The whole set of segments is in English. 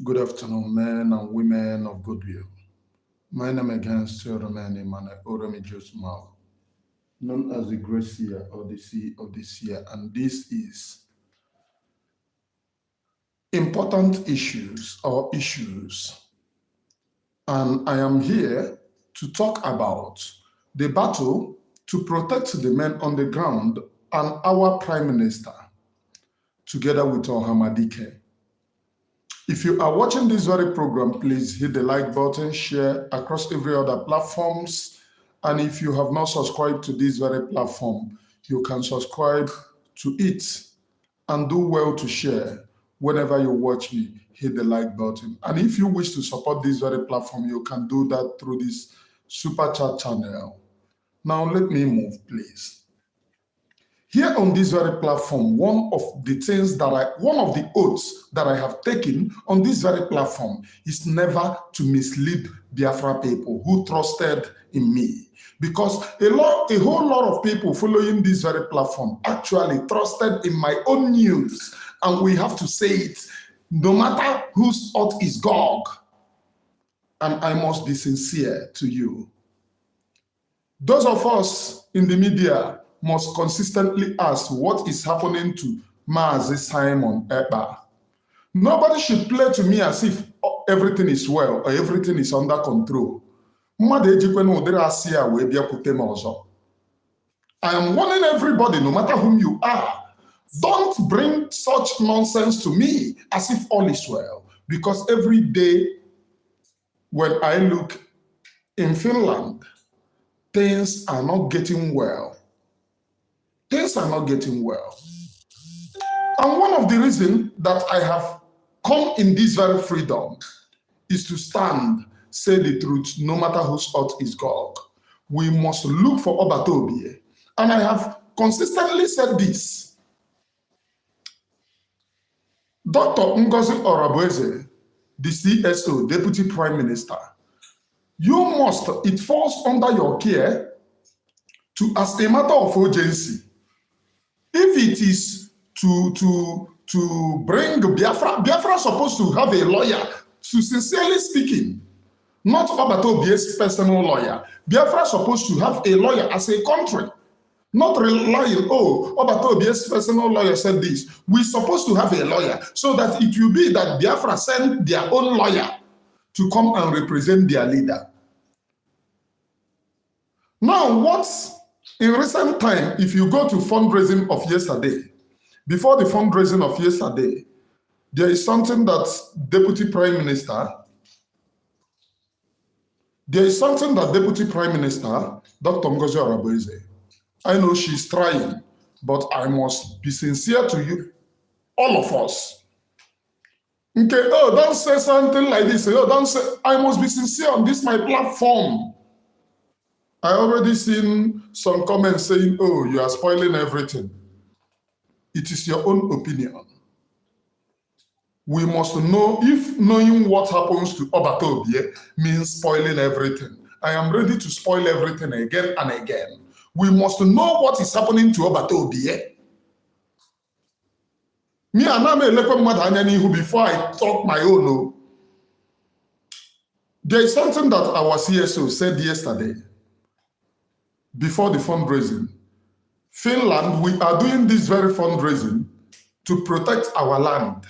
Good afternoon, men and women of goodwill. My name again still remains Emmanuel Oremijus Mao, known as the Great Seer or the Sea of the Seer, and this is important issues or issues. And I am here to talk about the battle to protect the men on the ground and our Prime Minister, together with Ohamadike. If you are watching this very program, please hit the like button, share across every other platforms. And if you have not subscribed to this very platform, you can subscribe to it and do well to share. Whenever you watch me, hit the like button. And if you wish to support this very platform, you can do that through this super chat channel. Now let me move, please. Here on this very platform, one of the oaths that I have taken on this very platform is never to mislead Biafra people who trusted in me. Because a whole lot of people following this very platform actually trusted in my own news. And we have to say it, no matter whose oath is God. And I must be sincere to you. Those of us in the media must consistently ask what is happening to Mazi Simon Ekpa. Nobody should play to me as if everything is well or everything is under control. I am warning everybody, no matter whom you are, don't bring such nonsense to me as if all is well. Because every day when I look in Finland, things are not getting well. Things are not getting well. And one of the reasons that I have come in this very freedom is to stand, say the truth, no matter whose oath is God. We must look for Obatobie. And I have consistently said this. Dr. Ngozi Orabueze, the CSO, Deputy Prime Minister, it falls under your care to, as a matter of urgency, if it is to bring Biafra supposed to have a lawyer, to sincerely speaking, not Obatobie's personal lawyer. Biafra supposed to have a lawyer as a country, not relying, Obatobie's personal lawyer said this. We're supposed to have a lawyer so that it will be that Biafra send their own lawyer to come and represent their leader. Now, in recent time, if you go to fundraising of yesterday, before the fundraising of yesterday, there is something that Deputy Prime Minister, Dr. Ngozi Orabueze, I know she's trying, but I must be sincere to you, all of us. Okay, don't say something like this. Don't say, I must be sincere on this, my platform. I already seen some comments saying, you are spoiling everything. It is your own opinion. We must know if knowing what happens to Obatobie means spoiling everything. I am ready to spoil everything again and again. We must know what is happening to Obatobie. Me and I before I talk my own. There is something that our CSO said yesterday. Before the fundraising, Finland, we are doing this very fundraising to protect our land,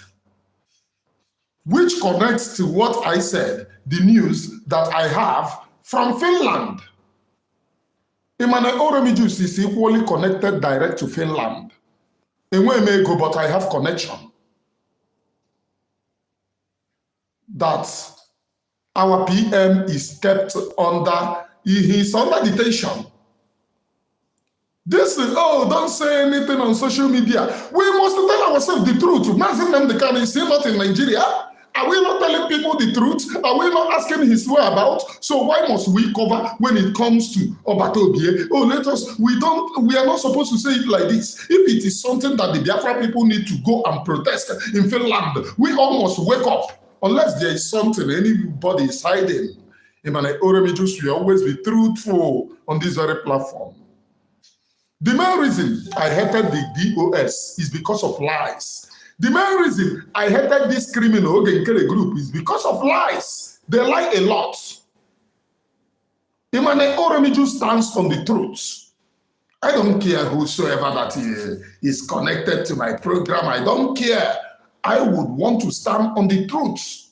which connects to what I said, the news that I have from Finland. Emmanuel Oremijus is equally connected direct to Finland. But I have connection. That our PM is kept under, he's under detention. This is, don't say anything on social media. We must tell ourselves the truth. Mazi is still not in Nigeria. Are we not telling people the truth? Are we not asking his whereabouts? So why must we cover when it comes to Obatobie? We are not supposed to say it like this. If it is something that the Biafra people need to go and protest in Finland, we all must wake up. Unless there is something anybody is hiding. Emmanuel Oremijus will always be truthful on this very platform. The main reason I hated the DOS is because of lies. The main reason I hated this criminal Ogenkere group is because of lies. They lie a lot. Imane Oremiju stands on the truth. I don't care whosoever that is connected to my program. I don't care. I would want to stand on the truth.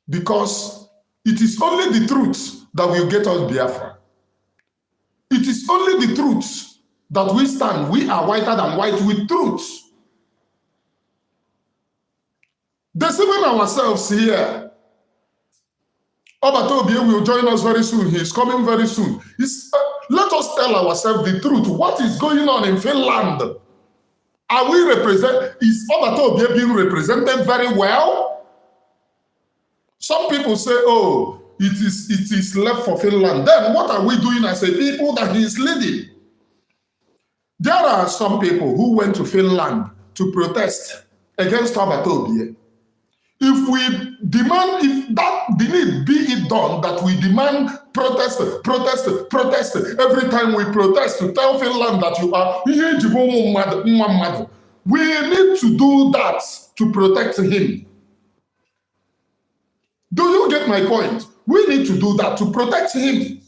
Because it is only the truth that will get us Biafra. It is only the truth that we stand. We are whiter than white with truth. Deceiving ourselves here. Obatobie will join us very soon. He is coming very soon. Let us tell ourselves the truth. What is going on in Finland? Are we is Obatobie being represented very well? Some people say, oh, it is left for Finland. Then what are we doing as a people that he is leading? There are some people who went to Finland to protest against Obatobie. If we demand, if that need be it done, that we demand protest, every time we protest to tell Finland that you are, we need to do that to protect him. Do you get my point? We need to do that to protect him.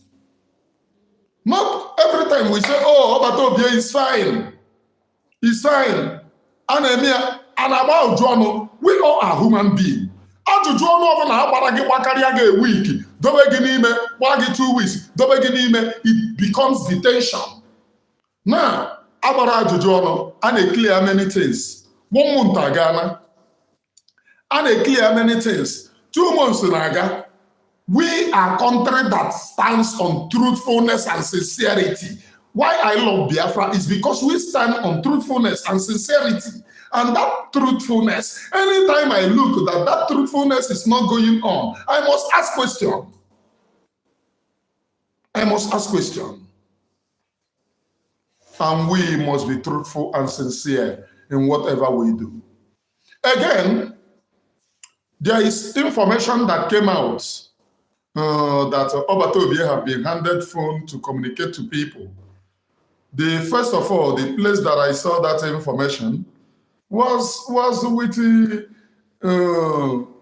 Not every time we say, oh, Obatobie is fine. He's fine. And about Jono, we all are human beings. Ajụjụ ọnụ ọbụla agbara gị gbakarịa gị a week, dobe gị n'ime, gba gị 2 weeks, dobe gị n'ime, it becomes detention. Now, agbara ajụjụ ọnụ, a na-clear many things. 1 month agana, a na-clear many things. 2 months na-aga. We are a country that stands on truthfulness and sincerity. Why I love Biafra is because we stand on truthfulness and sincerity. And that truthfulness, anytime I look that truthfulness is not going on, I must ask question. I must ask question. And we must be truthful and sincere in whatever we do. Again, there is information that came out that Obatobie have been handed phone to communicate to people. First of all, the place that I saw that information was with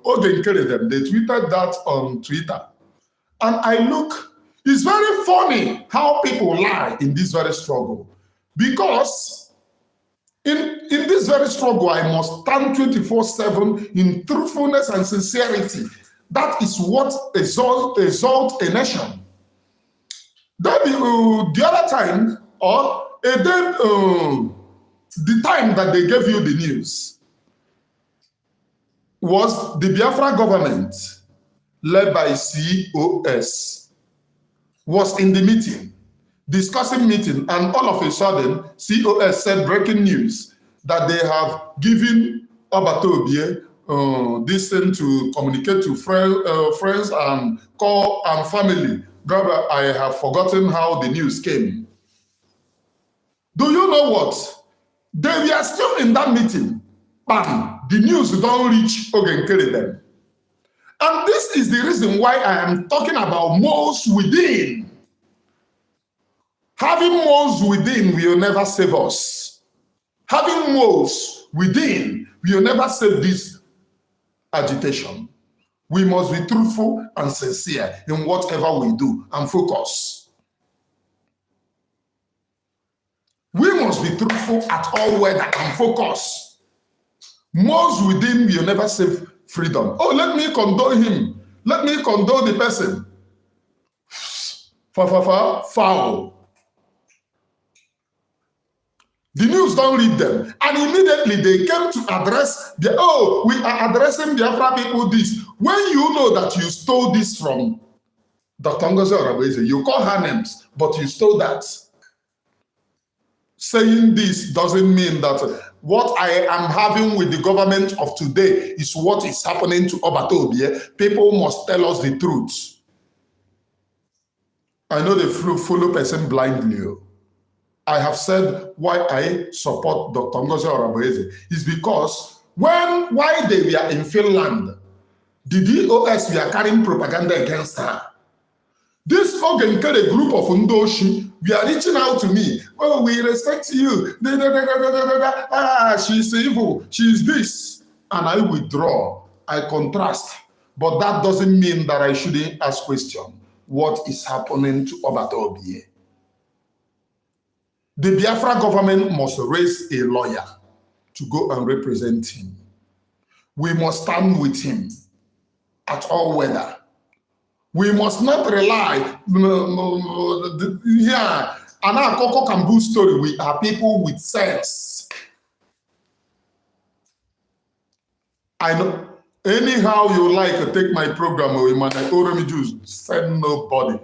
Ogenkere them. They tweeted that on Twitter. And I look, it's very funny how people lie in this very struggle. Because in this very struggle, I must stand 24/7 in truthfulness and sincerity. That is what exalts a nation. The other time, or the time that they gave you the news was the Biafra government, led by COS, was in the meeting, discussing meeting, and all of a sudden, COS said breaking news that they have given Obatobie this thing to communicate to friends and call and family. Brother, I have forgotten how the news came. Do you know what? They were still in that meeting, but the news don't reach Ogenkere them. And this is the reason why I am talking about moles within. Having moles within will never save us. Having moles within will never save this agitation. We must be truthful and sincere in whatever we do and focus. We must be truthful at all weather and focus. Moles within will never save freedom. Oh, let me condone him. Let me condone the person. Foul. The news don't read them. And immediately they came to address, we are addressing Biafra people this. When you know that you stole this from Dr. Ngozi Orabeze, you call her names, but you stole that. Saying this doesn't mean that what I am having with the government of today is what is happening to Obatobie. People must tell us the truth. I know they follow person blindly. I have said why I support Dr. Ngozi Orabeze is because while they were in Finland, the DOS were carrying propaganda against her. This Ogenkere group of Ndoshi, we are reaching out to me. Oh, we respect you. She's evil. She's this. And I withdraw. I contrast. But that doesn't mean that I shouldn't ask questions. What is happening to Obata Obie? The Biafra government must raise a lawyer to go and represent him. We must stand with him at all weather. We must not rely here. And our Coco Kambu story, we are people with sense. I know. Anyhow you like to take my program, send nobody.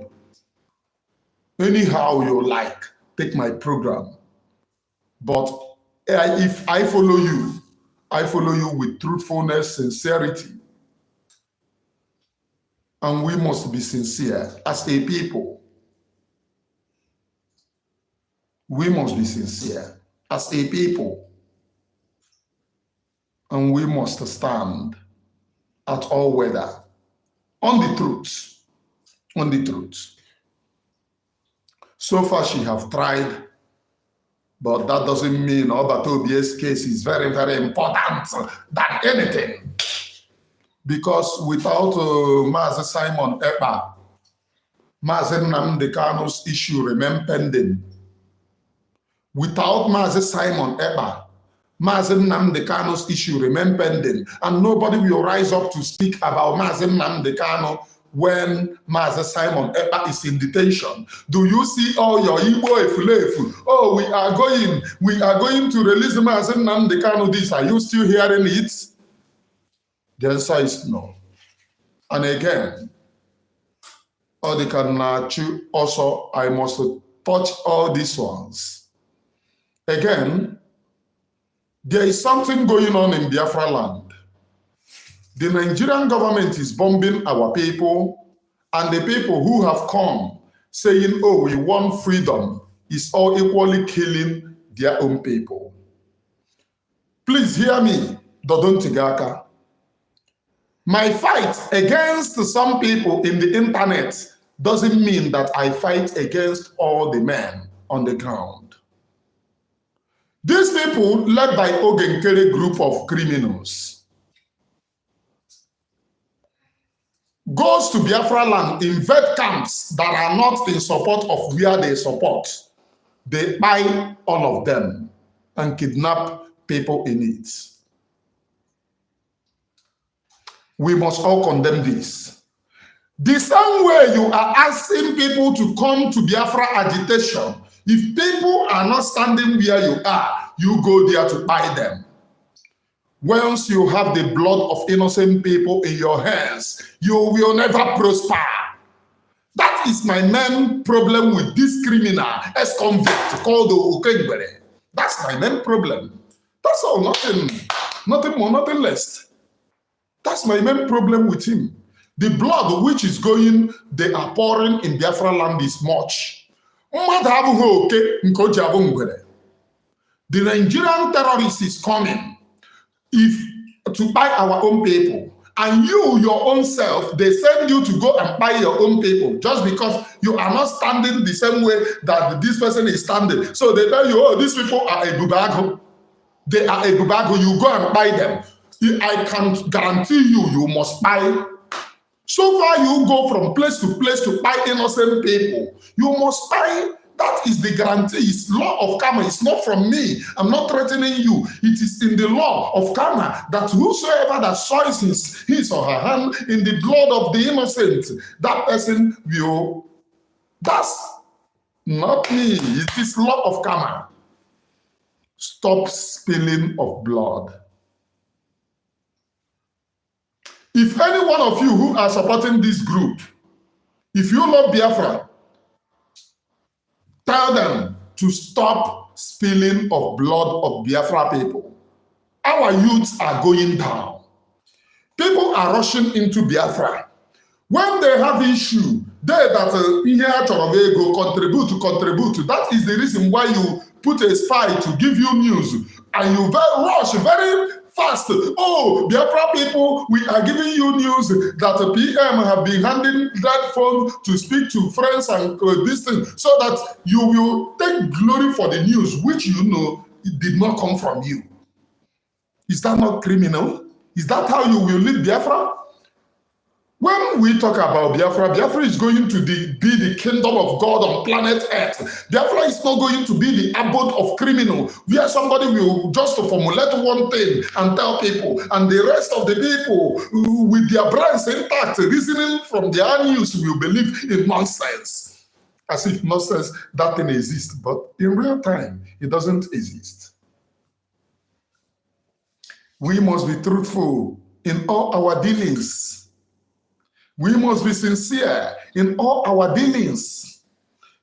Anyhow you like, take my program. But if I follow you with truthfulness, sincerity. And we must be sincere as a people. We must be sincere as a people. And we must stand at all weather on the truth. On the truth. So far she have tried, but that doesn't mean Obatobi's case is very, very important than anything. Because without Mazi Simon Ekpa, Mazi Nnamdi Kanu's issue remain pending. Without Mazi Simon Ekpa, Mazi Nnamdi Kanu's issue remain pending. And nobody will rise up to speak about Mazi Nnamdi Kanu when Mazi Simon Ekpa is in detention. Do you see all your Igbo efulefu? Oh, we are going to release Mazi Nnamdi Kanu this. Are you still hearing it? The answer is no. And again, also, I must touch all these ones. Again, there is something going on in Biafra land. The Nigerian government is bombing our people, and the people who have come saying, oh, we want freedom, is all equally killing their own people. Please hear me, Dodon Tigaka. My fight against some people in the internet doesn't mean that I fight against all the men on the ground. These people, led by Ogenkere group of criminals, goes to Biafra land, invade camps that are not in support of where they support. They buy all of them and kidnap people in it. We must all condemn this. The same way you are asking people to come to Biafra agitation, if people are not standing where you are, you go there to buy them. Once you have the blood of innocent people in your hands, you will never prosper. That is my main problem with this criminal ex-convict called Okengbere. That's my main problem. That's all, nothing more, nothing less. That's my main problem with him. The blood which is going, they are pouring in Biafra land is much. The Nigerian terrorist is coming to buy our own people. And you, your own self, they send you to go and buy your own people just because you are not standing the same way that this person is standing. So they tell you, oh, these people are a bubago. They are a bubago. You go and buy them. I can guarantee you must buy. So far, you go from place to place to buy innocent people. You must buy. That is the guarantee. It's law of karma. It's not from me. I'm not threatening you. It is in the law of karma that whosoever that soils his or her hand in the blood of the innocent, that person will. That's not me. It is law of karma. Stop spilling of blood. If any one of you who are supporting this group, if you love Biafra, tell them to stop spilling of blood of Biafra people. Our youths are going down. People are rushing into Biafra. When they have issue, they that contribute. That is the reason why you put a spy to give you news, and you rush very fast. Oh, Biafra people, we are giving you news that the PM have been handing that phone to speak to friends and this thing, so that you will take glory for the news, which you know it did not come from you. Is that not criminal? Is that how you will lead Biafra? When we talk about Biafra, Biafra is going to be the kingdom of God on planet Earth. Biafra is not going to be the abode of criminal, where somebody will just formulate one thing and tell people, and the rest of the people, with their brains intact, reasoning from their news, will believe in nonsense. As if nonsense, that thing exists. But in real time, it doesn't exist. We must be truthful in all our dealings. We must be sincere in all our dealings.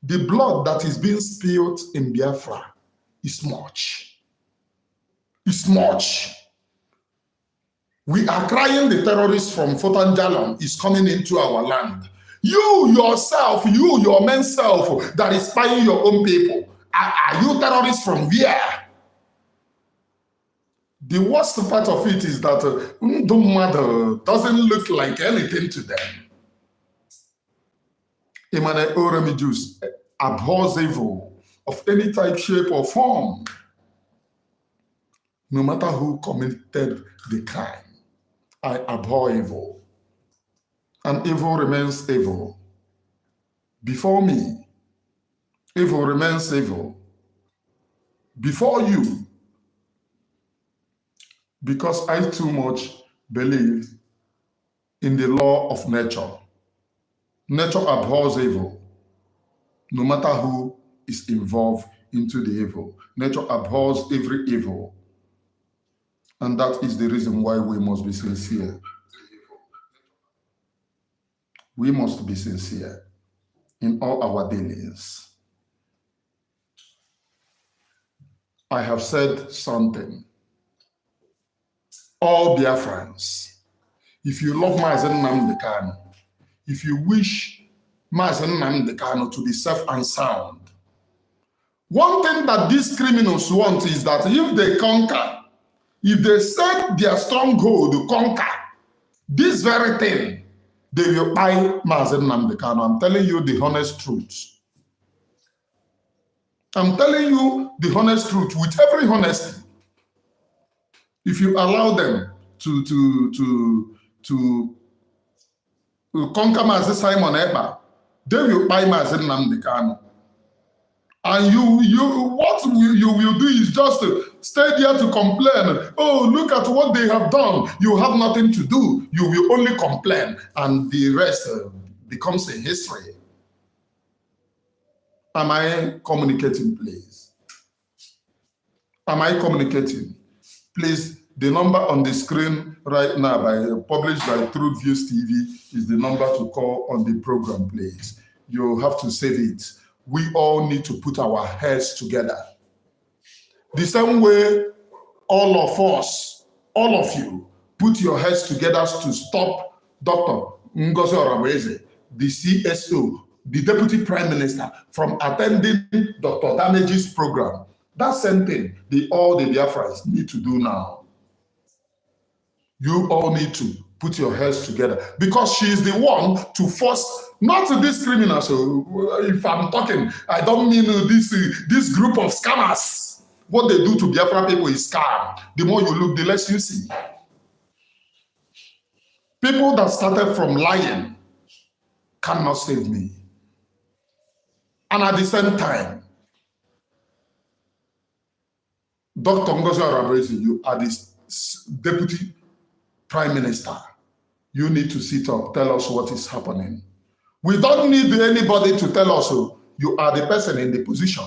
The blood that is being spilled in Biafra is much. It's much. We are crying the terrorists from Fotanjalon is coming into our land. You yourself, you, your main self, that is spying your own people. Are you terrorists from where? The worst part of it is that Mother doesn't look like anything to them. Emmanuel Oremijus abhors evil of any type, shape, or form, no matter who committed the crime. I abhor evil, and evil remains evil. Before me, evil remains evil. Before you, because I too much believe in the law of nature. Nature abhors evil, no matter who is involved into the evil. Nature abhors every evil. And that is the reason why we must be sincere. We must be sincere in all our dealings. I have said something. All Biafrans, if you love Mazi Nnamdi Kanu, if you wish Mazi Nnamdi Kanu to be safe and sound, one thing that these criminals want is that if they conquer, if they set their stronghold to conquer, this very thing, they will buy Mazi Nnamdi Kanu. I'm telling you the honest truth. I'm telling you the honest truth with every honesty. If you allow them to conquer Mazi Simon Ekpa, they will buy Mazi Nnamdi Kanu. And what you will do is just stay there to complain. Oh, look at what they have done. You have nothing to do. You will only complain, and the rest becomes a history. Am I communicating, please? Am I communicating? Please, the number on the screen right now, published by Truth Views TV, is the number to call on the program, please. You have to save it. We all need to put our heads together. The same way all of us, all of you, put your heads together to stop Dr. Ngozi Orameze, the CSO, the Deputy Prime Minister, from attending Dr. Damage's program. That same thing all the Biafrans need to do now. You all need to put your heads together, because she is the one to force, not this criminal. So if I'm talking, I don't mean this group of scammers. What they do to Biafra people is scam. The more you look, the less you see. People that started from lying cannot save me. And at the same time, Dr. Ngozi Orameze, you are the Deputy Prime Minister. You need to sit up, tell us what is happening. We don't need anybody to tell us. You are the person in the position.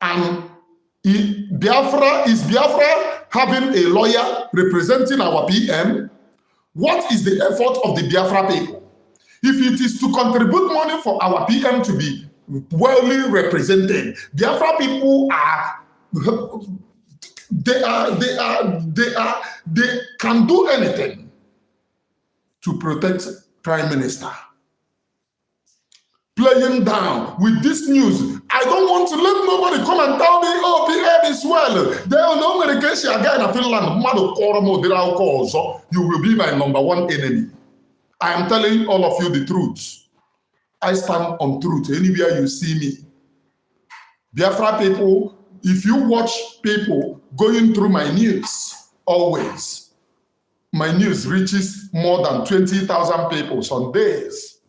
And is Biafra having a lawyer representing our PM? What is the effort of the Biafra people? If it is to contribute money for our PM to be well represented, Biafra people are, they can do anything to protect Prime Minister. playing down with this news. I don't want to let nobody come and tell me, oh, PM is well. They don't know when case again in Finland. You will be my number one enemy. I am telling all of you the truth. I stand on truth anywhere you see me. Biafra people, if you watch people going through my news, always, my news reaches more than 20,000 people some days,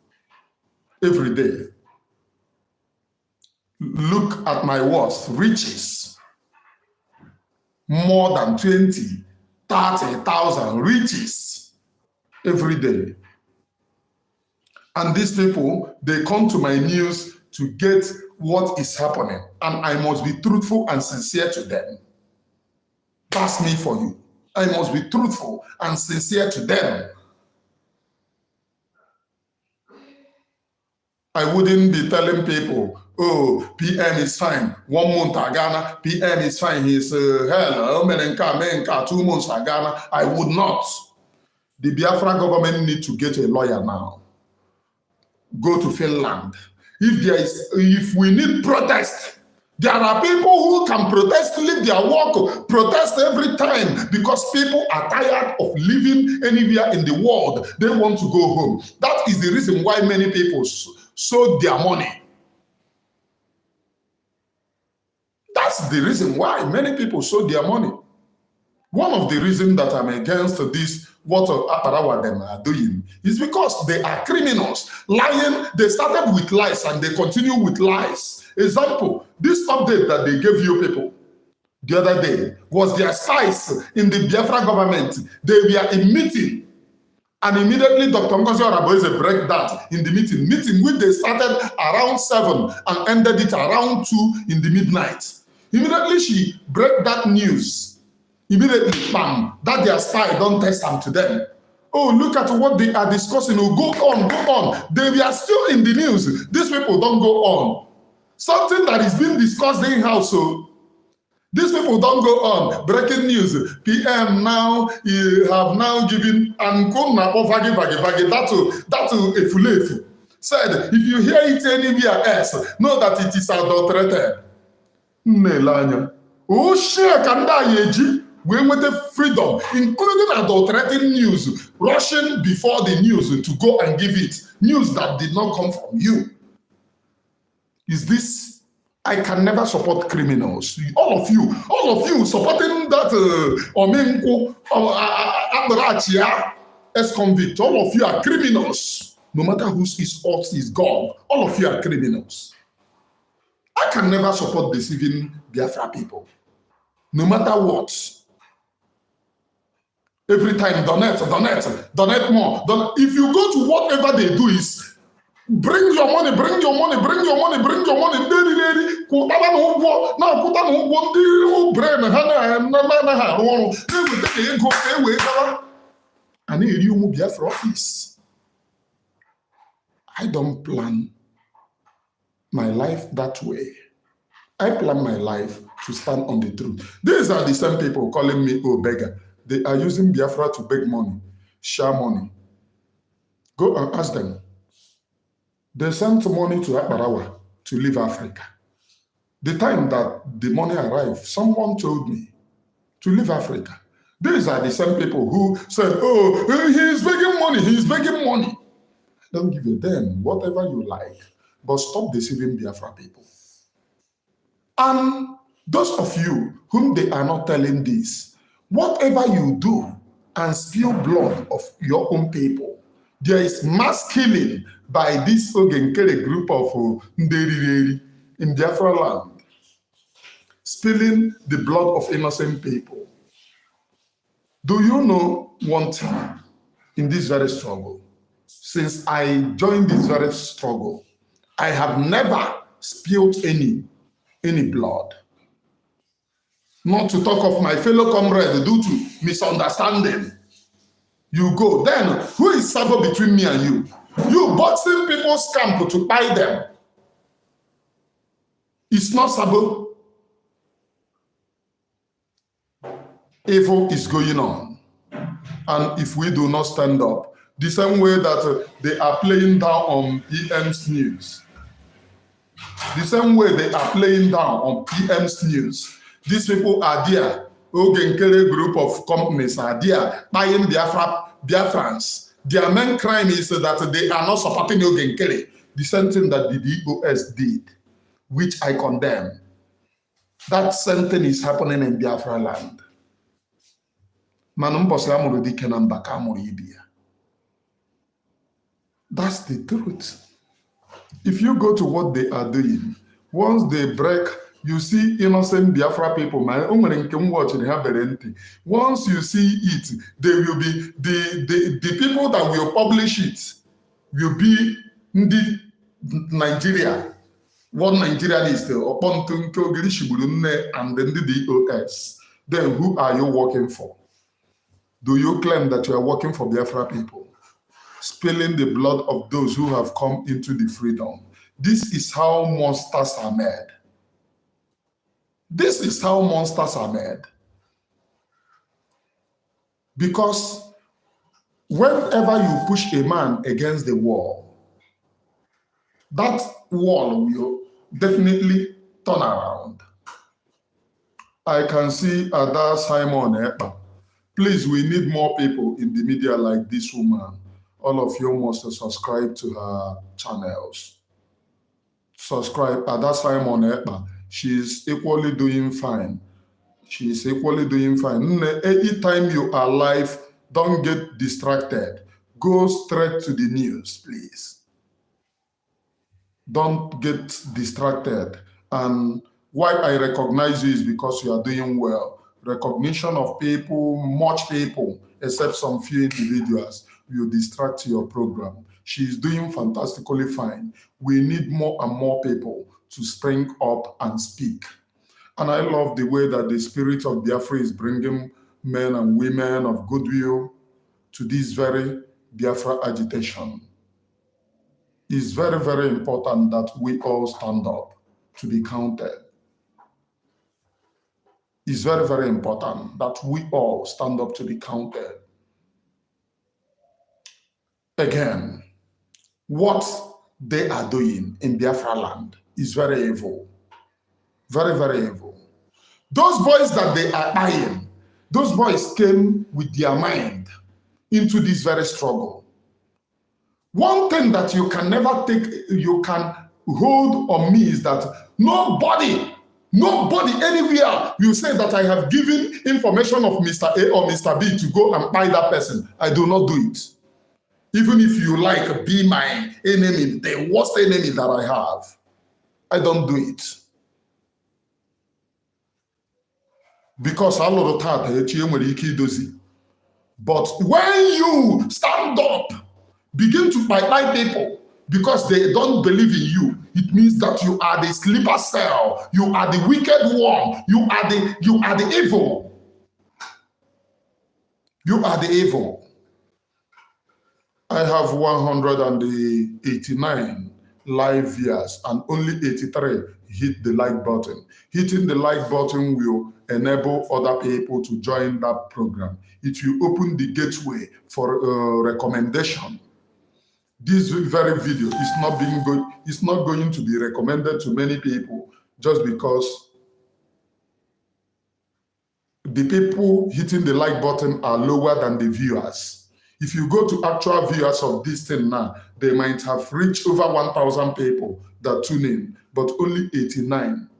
every day. Look at my words, reaches more than 20, 30,000 reaches every day. And these people, they come to my news to get what is happening. And I must be truthful and sincere to them. That's me for you. I must be truthful and sincere to them. I wouldn't be telling people, oh, PM is fine. 1 month Ghana, PM is fine. He's hell, 2 months Ghana. I would not. The Biafra government need to get a lawyer now. Go to Finland. If we need protest, there are people who can protest, leave their work, protest every time because people are tired of living anywhere in the world. They want to go home. That is the reason why many people sold their money. That's the reason why many people sold their money. One of the reasons that I'm against this, what Aparawa them are doing, is because they are criminals. Lying, they started with lies and they continue with lies. Example, this update that they gave you people the other day was their spies in the Biafra government. They were in meeting. And immediately Dr. Ngozi Oraboeze break that in the meeting which they started around 7 and ended it around 2 in the midnight. Immediately she break that news. Immediately, bam, that their spy don't test them to them. Oh, look at what they are discussing. Oh, go on. They are still in the news. These people don't go on. Something that is being discussed in house. So these people don't go on. Breaking news. PM now have now given and that said, if you hear it anywhere else, know that it is adulterated. Oh, share can we want the freedom, including adulterating news, rushing before the news to go and give it news that did not come from you. Is this? I can never support criminals. All of you supporting that Omenko, ex-convict. All of you are criminals. No matter whose is God, all of you are criminals. I can never support deceiving Biafra people. No matter what. Every time, donate more. If you go to whatever they do is, bring your money. I don't plan my life that way. I plan my life to stand on the truth. These are the same people calling me, oh, beggar. They are using Biafra to beg money, share money. Go and ask them. They sent money to Aparawa to leave Africa. The time that the money arrived, someone told me to leave Africa. These are the same people who said, oh, he is begging money. Don't give a damn, whatever you like. But stop deceiving Biafra people. And those of you whom they are not telling this, whatever you do and spill blood of your own people, there is mass killing by this Ogenkere group of Nderireri in Biafra land, spilling the blood of innocent people. Do you know one thing in this very struggle? Since I joined this very struggle, I have never spilled any blood. Not to talk of my fellow comrade due to misunderstanding. You go. Then, who is Sabo between me and you? You boxing people's camp to buy them. It's not Sabo. Evil is going on. And if we do not stand up, the same way that they are playing down on EM's news, The same way they are playing down on PM's news. These people are there. Ogenkere group of companies are there buying Biafrans. Their main crime is that they are not supporting Ogenkere. The same thing that the DOS did, which I condemn. That same thing is happening in Biafra land. That's the truth. If you go to what they are doing, once they break, you see innocent Biafra people. Once you see it, they will be the people that will publish it will be the Nigeria. One Nigerian is the and then the DOS. Then who are you working for? Do you claim that you are working for Biafra people? Spilling the blood of those who have come into the freedom. This is how monsters are made. This is how monsters are made. Because whenever you push a man against the wall, that wall will definitely turn around. I can see Ada Simon Ekpa. Please, we need more people in the media like this woman. All of you must subscribe to her channels. Subscribe. Ada Simon Ekpa. She's equally doing fine. She's equally doing fine. Anytime you are live, don't get distracted. Go straight to the news, please. Don't get distracted. And why I recognize you is because you are doing well. Recognition of people, much people, except some few individuals, will distract your program. She is doing fantastically fine. We need more and more people to spring up and speak. And I love the way that the spirit of Biafra is bringing men and women of goodwill to this very Biafra agitation. It's very, very important that we all stand up to be counted. It's very, very important that we all stand up to be counted. Again, what they are doing in Biafra land is very evil. Very, very evil. Those boys that they are buying, those boys came with their mind into this very struggle. One thing that you can never take, you can hold on me is that nobody anywhere will say that I have given information of Mr. A or Mr. B to go and buy that person. I do not do it. Even if you like, be my enemy, the worst enemy that I have, I don't do it. Because a lot of that, but when you stand up, begin to buy people because they don't believe in you, it means that you are the sleeper cell, you are the wicked one, you are the evil. You are the evil. I have 189 live viewers and only 83 hit the like button. Hitting the like button will enable other people to join that program. It will open the gateway for recommendation. This very video is not being good. It's not going to be recommended to many people just because the people hitting the like button are lower than the viewers. If you go to actual viewers of this thing now, they might have reached over 1,000 people that tune in, but only 89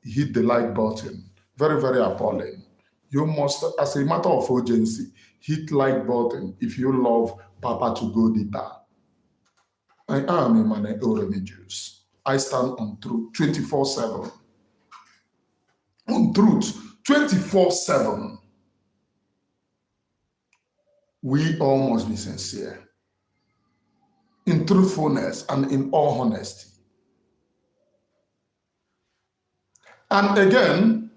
hit the like button. Very, very appalling. You must, as a matter of urgency, hit like button if you love Papa to go deeper. I am Emmanuel Oremijus. I stand on truth 24/7. On truth 24/7. We all must be sincere in truthfulness and in all honesty. And again,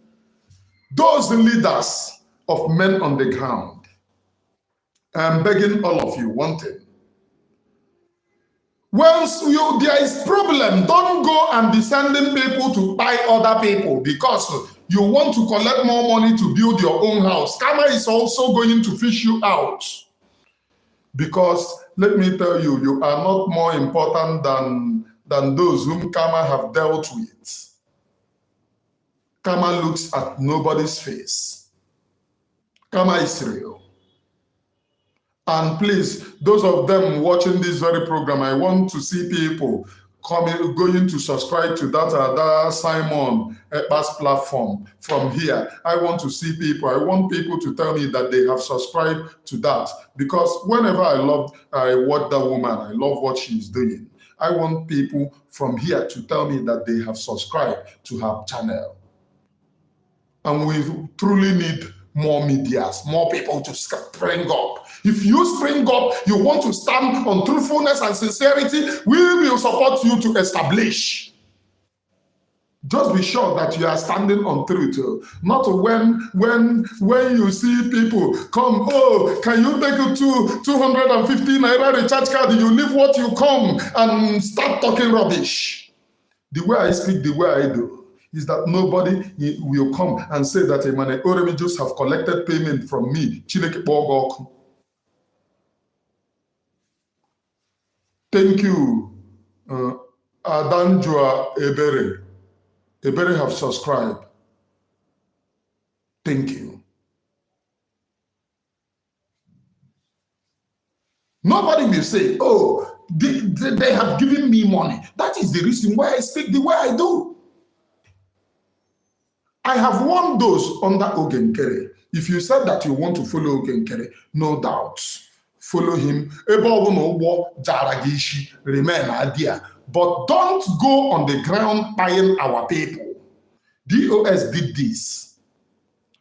those leaders of men on the ground, I'm begging all of you one thing. Once there is problem, don't go and be sending people to buy other people because you want to collect more money to build your own house. Karma is also going to fish you out. Because let me tell you, you are not more important than than those whom karma have dealt with. Karma looks at nobody's face. Karma is real. And please, those of them watching this very program, I want to see people going to subscribe to that Simon Ekpa's platform from here. I want to see people. I want people to tell me that they have subscribed to that, because whenever I watch that woman, I love what she's doing. I want people from here to tell me that they have subscribed to her channel. And we truly need more medias, more people to spring up. If you spring up, you want to stand on truthfulness and sincerity, we will support you to establish. Just be sure that you are standing on truth. Not when you see people come, oh, can you take it to 250 naira recharge card? You leave what you come and start talking rubbish. The way I speak, the way I do, is that nobody will come and say that Emmanuel Oremi just have collected payment from me. Thank you, Adanjua Ebere. Ebere have subscribed. Thank you. Nobody will say, oh, they have given me money. That is the reason why I speak the way I do. I have warned those under Ogenkere. If you said that you want to follow Ogenkere, no doubt, follow him. Remain idea. But don't go on the ground buying our people. DOS did this,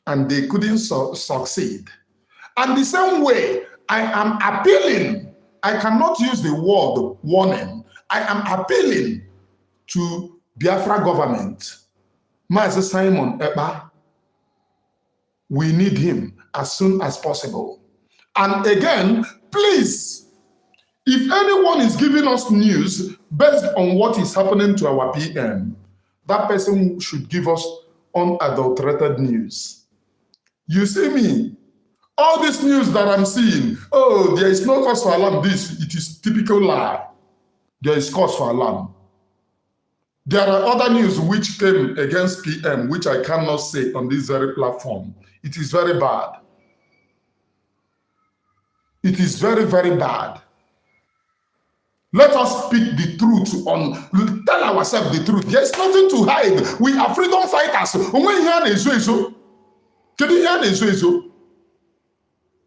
and they couldn't succeed. And the same way, I am appealing. I cannot use the word warning. I am appealing to Biafra government. Mazi Simon Ekpa, we need him as soon as possible. And again, please, if anyone is giving us news based on what is happening to our PM, that person should give us unadulterated news. You see me, all this news that I'm seeing, oh, there is no cause for alarm, it is typical lie. There is cause for alarm. There are other news which came against PM, which I cannot say on this very platform. It is very bad. It is very, very bad. Let us speak the truth, tell ourselves the truth. There is nothing to hide. We are freedom fighters.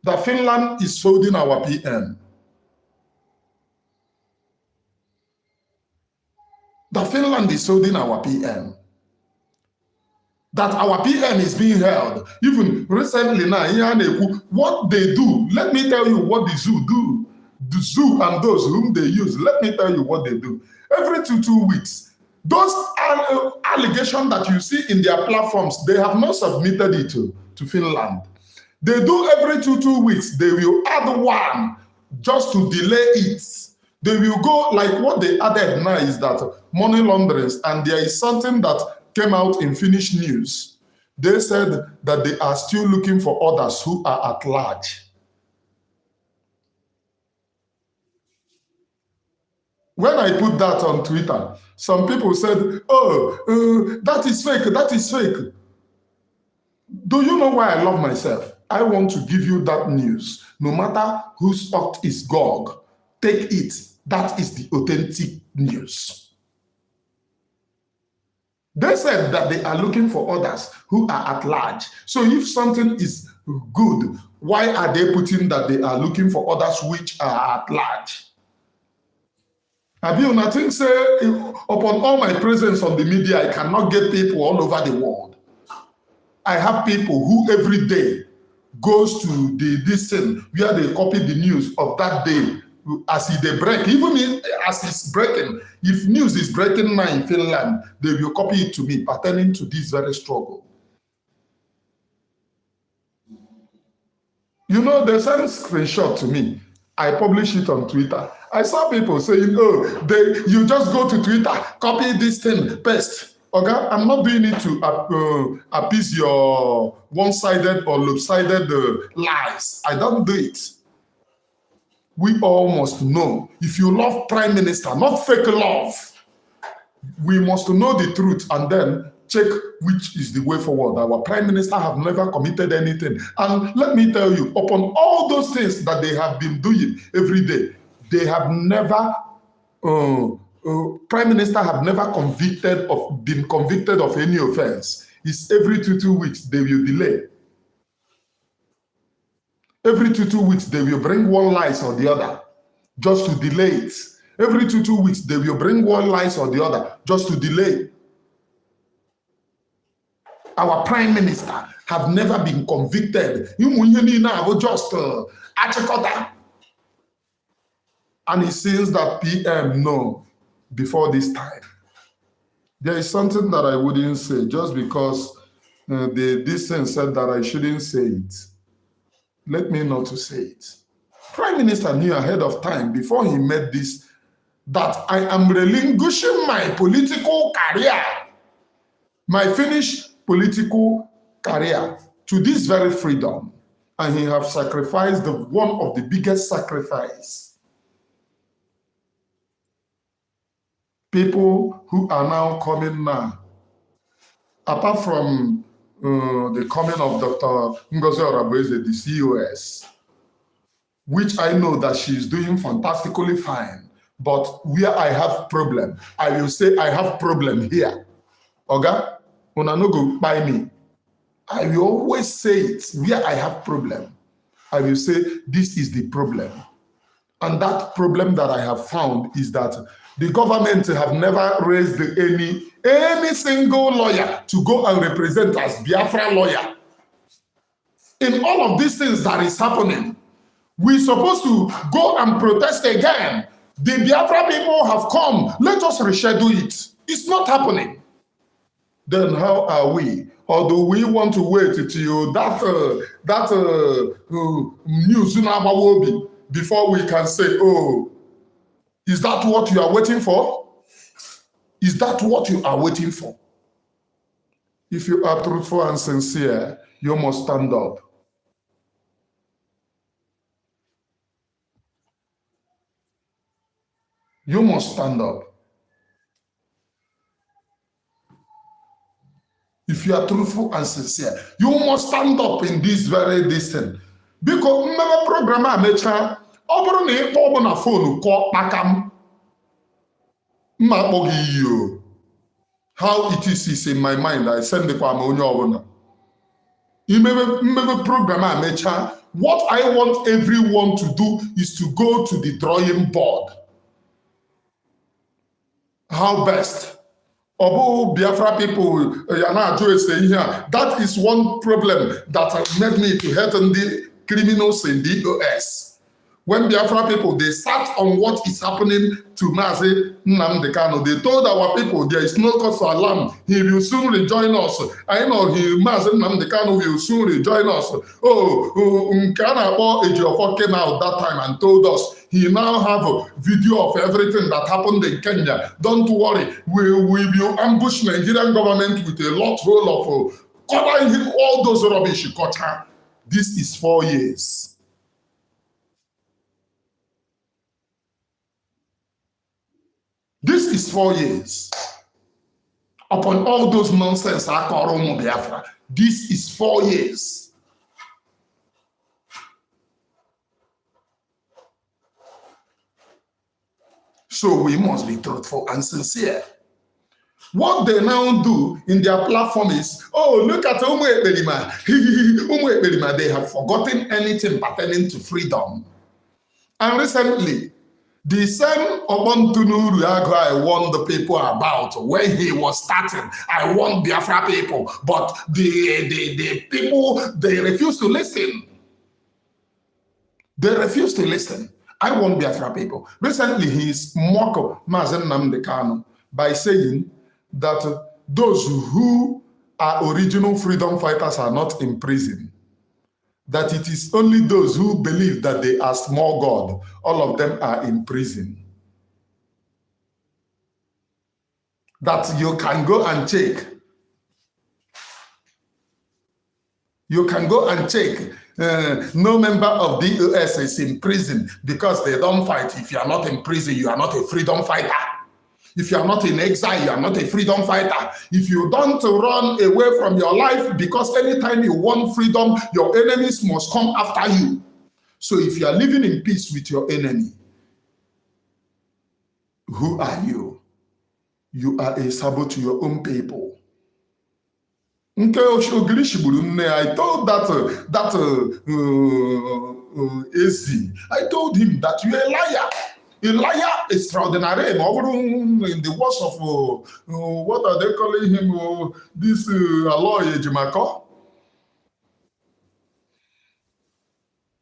That Finland is holding our PM. That Finland is holding our PM. That our PM is being held. Even recently now, what they do, let me tell you what the zoo do. The zoo and those whom they use, let me tell you what they do. Every two weeks, those allegations that you see in their platforms, they have not submitted it to Finland. They do every two weeks, they will add one just to delay it. They will go, like what they added now is that money launderings, and there is something that came out in Finnish news. They said that they are still looking for others who are at large. When I put that on Twitter, some people said, oh, that is fake, that is fake. Do you know why I love myself? I want to give you that news. No matter whose fault is Gog, take it. That is the authentic news. They said that they are looking for others who are at large. So if something is good, why are they putting that they are looking for others which are at large? Abiona, I think say, upon all my presence on the media, I cannot get people all over the world. I have people who every day goes to this thing where they copy the news of that day as they break. Even as it's breaking, if news is breaking now in Finland, they will copy it to me pertaining to this very struggle. You know, they send screenshot to me. I publish it on Twitter. I saw people saying, oh, you just go to Twitter, copy this thing, paste. Okay, I'm not doing it to appease your one-sided or lopsided lies. I don't do it. We all must know, if you love Prime Minister, not fake love, We must know the truth and then check which is the way forward. Our prime minister have never committed anything. And let me tell you, upon all those things that they have been doing every day, they have never, prime minister have never been convicted of any offense. It's every two weeks they will delay. Every two weeks they will bring one lies or the other just to delay it. Every two weeks they will bring one lies or the other just to delay. Our prime minister have never been convicted. Just and it seems that PM know before this time. There is something that I wouldn't say just because this thing said that I shouldn't say it. Let me not to say it. Prime Minister knew ahead of time before he made this that I am relinquishing my political career, my finished political career to this very freedom. And he have sacrificed one of the biggest sacrifice. People who are now coming now, apart from the coming of Dr. Ngozi Orabueze, the COS, which I know that she is doing fantastically fine. But where I have problem, I will say I have problem here. Oga, una no go buy me. I will always say it where I have problem. I will say this is the problem. And that problem that I have found is that the government have never raised any single lawyer to go and represent as Biafran lawyer. In all of these things that is happening, we're supposed to go and protest again. The Biafra people have come. Let us reschedule it. It's not happening. Then how are we? Or do we want to wait till that news before we can say, oh, is that what you are waiting for? Is that what you are waiting for? If you are truthful and sincere, you must stand up. You must stand up. If you are truthful and sincere, you must stand up in this very distance. Because remember program amecha, oburu na ikpo obu na phone ko pakam. You. How it is in my mind. I send the onye obuna. Remember program amecha. What I want everyone to do is to go to the drawing board. How best? Obu Biafra people, that is one problem that has made me to hate the criminals in the US. When Biafra people, they sat on what is happening to Mazi Nnamdi Kanu. They told our people there is no cause for alarm. He will soon rejoin us. I know Mazi Nnamdi Kanu will soon rejoin us. Nkana Ejiofor came out that time and told us he now have a video of everything that happened in Kenya. Don't worry, we will ambush Nigerian government with a lot of covering all those rubbish. This is 4 years. This is 4 years. Upon all those nonsense, Biafra, this is 4 years. So we must be truthful and sincere. What they now do in their platform is, oh, look at Umu Ekperima. Umu Ekperima, they have forgotten anything pertaining to freedom. And recently, the same Obontunu Ruago I warned the people about when he was starting, I warned Biafra people, but the people, they refuse to listen. They refuse to listen. I warned Biafra people. Recently, he's mocked Mazi Nnamdi Kanu by saying that those who are original freedom fighters are not in prison. That it is only those who believe that they are small God, all of them are in prison. That you can go and check. You can go and check. No member of the US is in prison because they don't fight. If you are not in prison, you are not a freedom fighter. If you are not in exile, you are not a freedom fighter. If you don't run away from your life, because anytime you want freedom, your enemies must come after you. So if you are living in peace with your enemy, who are you? You are a sabotage to your own people. I told Ezi, I told him that you're a liar. A liar extraordinary. In the words of, what are they calling him? This Aloy Ejimako?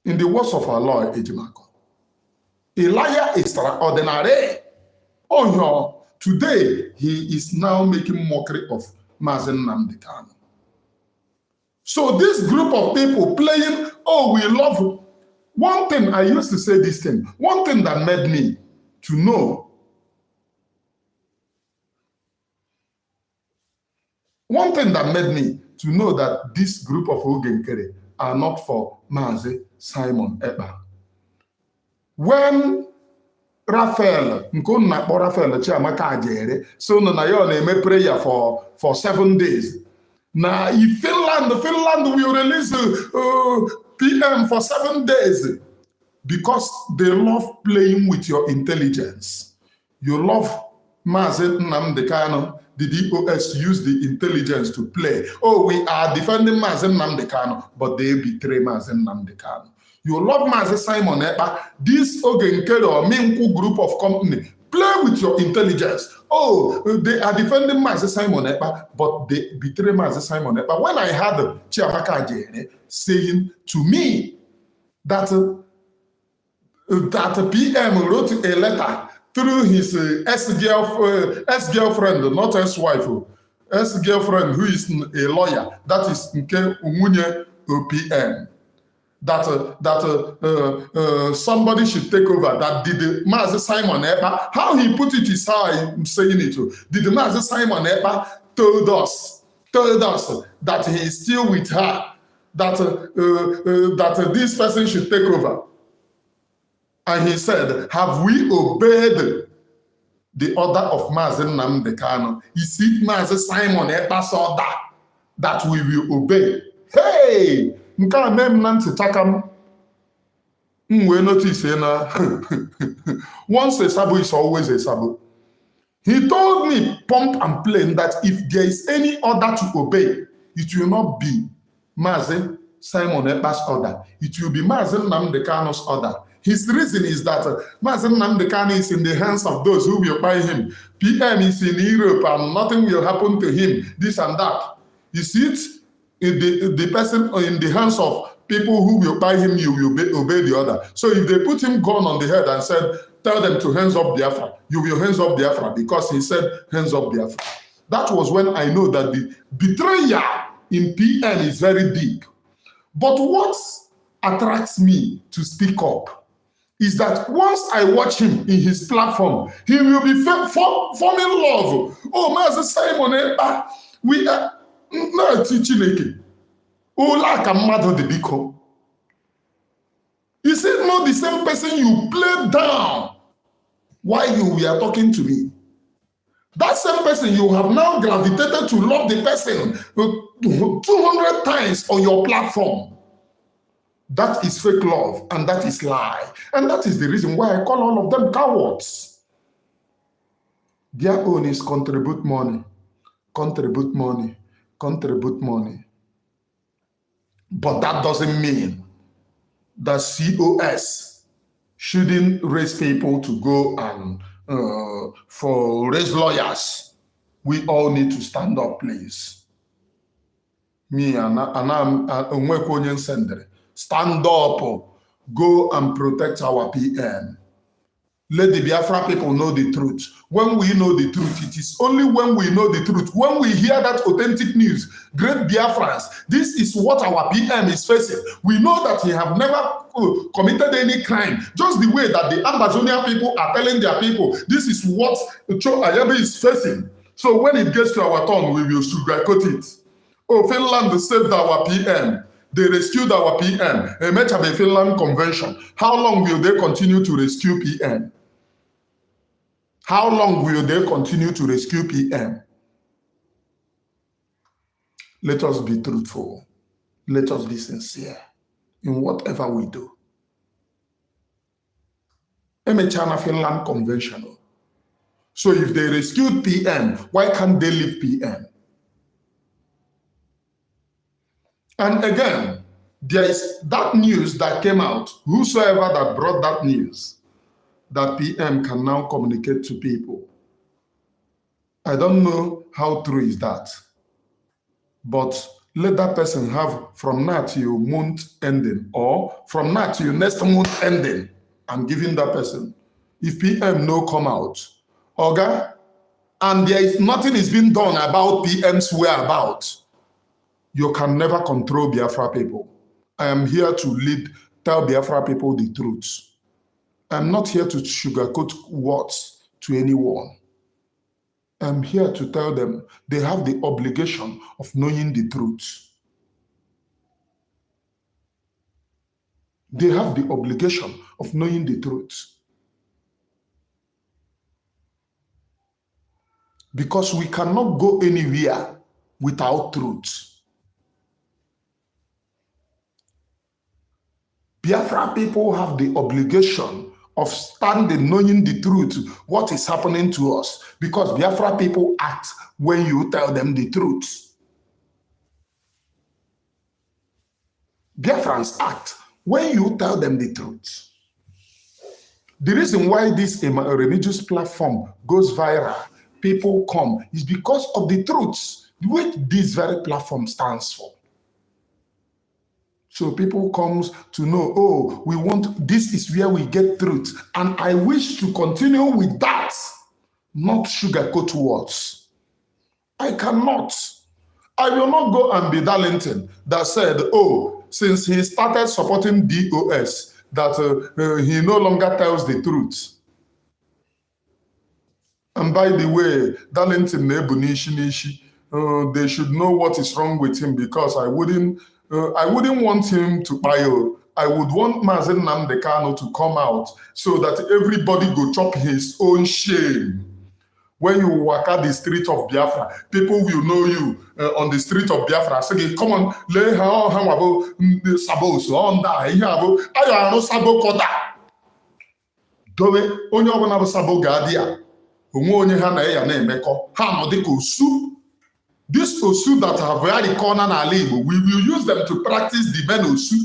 In the words of Aloy Ejimako. A liar extraordinary. Oh, no. Today, he is now making mockery of Mazi Nnamdi Kanu. So this group of people playing, oh, we love. One thing, I used to say this thing, one thing that made me to know, that this group of Ogenkere are not for Mazi Simon Ekpa. When Raphael Chiamaka Ajere, so na yo na-eme prayer for 7 days. Now, if Finland will release PM for 7 days because they love playing with your intelligence. You love Mazi Nnamdi Kanu. The DOS use the intelligence to play. Oh, we are defending Mazi Nnamdi Kanu, but they betray Mazi Nnamdi Kanu. You love Mazi Simon Ekpa. This Ogenkere or Minku group of company play with your intelligence. Oh, they are defending Mazi Simon Ekpa, but they betray Mazi Simon Ekpa. When I heard Chiamaka Ajere saying to me that PM wrote a letter through his ex-girlfriend, not ex-wife, ex-girlfriend who is a lawyer, that is Nke Umunye PM. That somebody should take over. That did Mazi Simon Ekpa, how he put it is how I'm saying it. Did Mazi Simon Ekpa told us that he is still with her, that this person should take over. And he said, have we obeyed the order of Mazi Nnamdi Kanu? Is it Mazi Simon Ekpa's order that we will obey? Hey! Nke a mem na ntị takam wee notice na once a sabo is always a sabo. He told me pump and plain that if there is any order to obey, it will not be Mazi Simon Ekpa's order. It will be Mazi Nnamdi Kanu's order. His reason is that Mazi Nnamdi Kanu is in the hands of those who will buy him. PM is in Europe and nothing will happen to him, this and that. You see it? The person in the hands of people who will buy him, you will obey the order. So if they put him gun on the head and said, tell them to hands up Biafra, you will hands up Biafra because he said hands up Biafra. That was when I know that the betrayal in PM is very deep. But what attracts me to speak up is that once I watch him in his platform, he will be forming love. Oh, Mazi Simon Ekpa, we are not teaching again. Oh, like a mother the biko. Is it not the same person you played down while you were talking to me? That same person you have now gravitated to love the person 200 times on your platform. That is fake love and that is lie. And that is the reason why I call all of them cowards. Their own is contribute money, contribute money, contribute money. But that doesn't mean that COS shouldn't raise people to go and raise lawyers. We all need to stand up, please. Me and I'm stand up, go and protect our PM. Let the Biafra people know the truth. When we know the truth, it is only when we know the truth. When we hear that authentic news, great Biafrans, this is what our PM is facing. We know that he have never committed any crime. Just the way that the Ambazonian people are telling their people, this is what Cho Ayabe is facing. So when it gets to our turn, we will sugarcoat it. Oh, Finland saved our PM. They rescued our PM. A Mechabe Finland Convention. How long will they continue to rescue PM? How long will they continue to rescue PM? Let us be truthful. Let us be sincere in whatever we do. Emechana Finland Convention. So if they rescued PM, why can't they leave PM? And again, there is that news that came out, whosoever that brought that news, that PM can now communicate to people. I don't know how true is that, but let that person have from now to your month ending, or from now to your next month ending. I'm giving that person. If PM no come out, okay, and there is nothing is being done about PM's whereabouts, you can never control Biafra people. I am here to tell Biafra people the truth. I'm not here to sugarcoat words to anyone. I'm here to tell them they have the obligation of knowing the truth. They have the obligation of knowing the truth. Because we cannot go anywhere without truth. Biafra people have the obligation of standing, knowing the truth, what is happening to us. Because Biafra people act when you tell them the truth. Biafrans act when you tell them the truth. The reason why this religious platform goes viral, people come, is because of the truths which this very platform stands for. So people comes to know, oh, we want, this is where we get truth. And I wish to continue with that, not sugarcoat words. I cannot. I will not go and be Darlington that said, oh, since he started supporting DOS, that he no longer tells the truth. And by the way, Darlington Nebunishi, they should know what is wrong with him, because I wouldn't want him to buy. I would want Mazi Nnamdi Kanu to come out so that everybody go chop his own shame. When you walk out the street of Biafra, people will know you on the street of Biafra. Say, come on, lay how about sabos on that. I know sabo kota. Dowe onye ọbụla bụ sabo gadia. Onwe onye ha na ya na-emekọ. Ha no dịka osu. This osu that have already corner n'ala Igbo, we will use them to practice the men osu.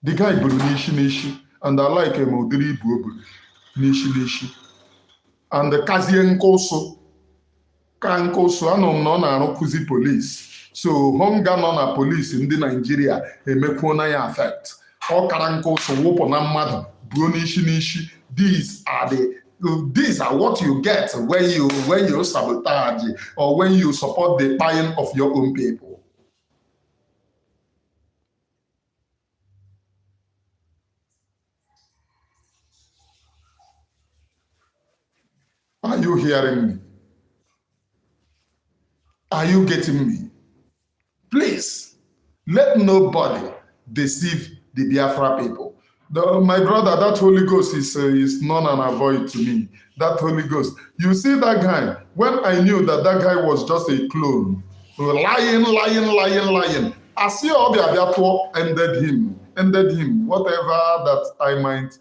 The guy buru n'ishi, and I like him odiri ibu n'ishi. And the kazie nkoso, ka nkoso anọ m na ọ na-arụkụzi police. So hunger nọ na police ndị Nigeria emekwuo na ya affect. Ọ kara nkoso wụpụ na mmadụ buo n'ishi. These are what you get when you sabotage or when you support the buying of your own people. Are you hearing me? Are you getting me? Please, let nobody deceive the Biafra people. My brother, that Holy Ghost is none and a void to me. That Holy Ghost. You see that guy, when I knew that guy was just a clone, lying. I see all the Abiato ended him. Whatever that I might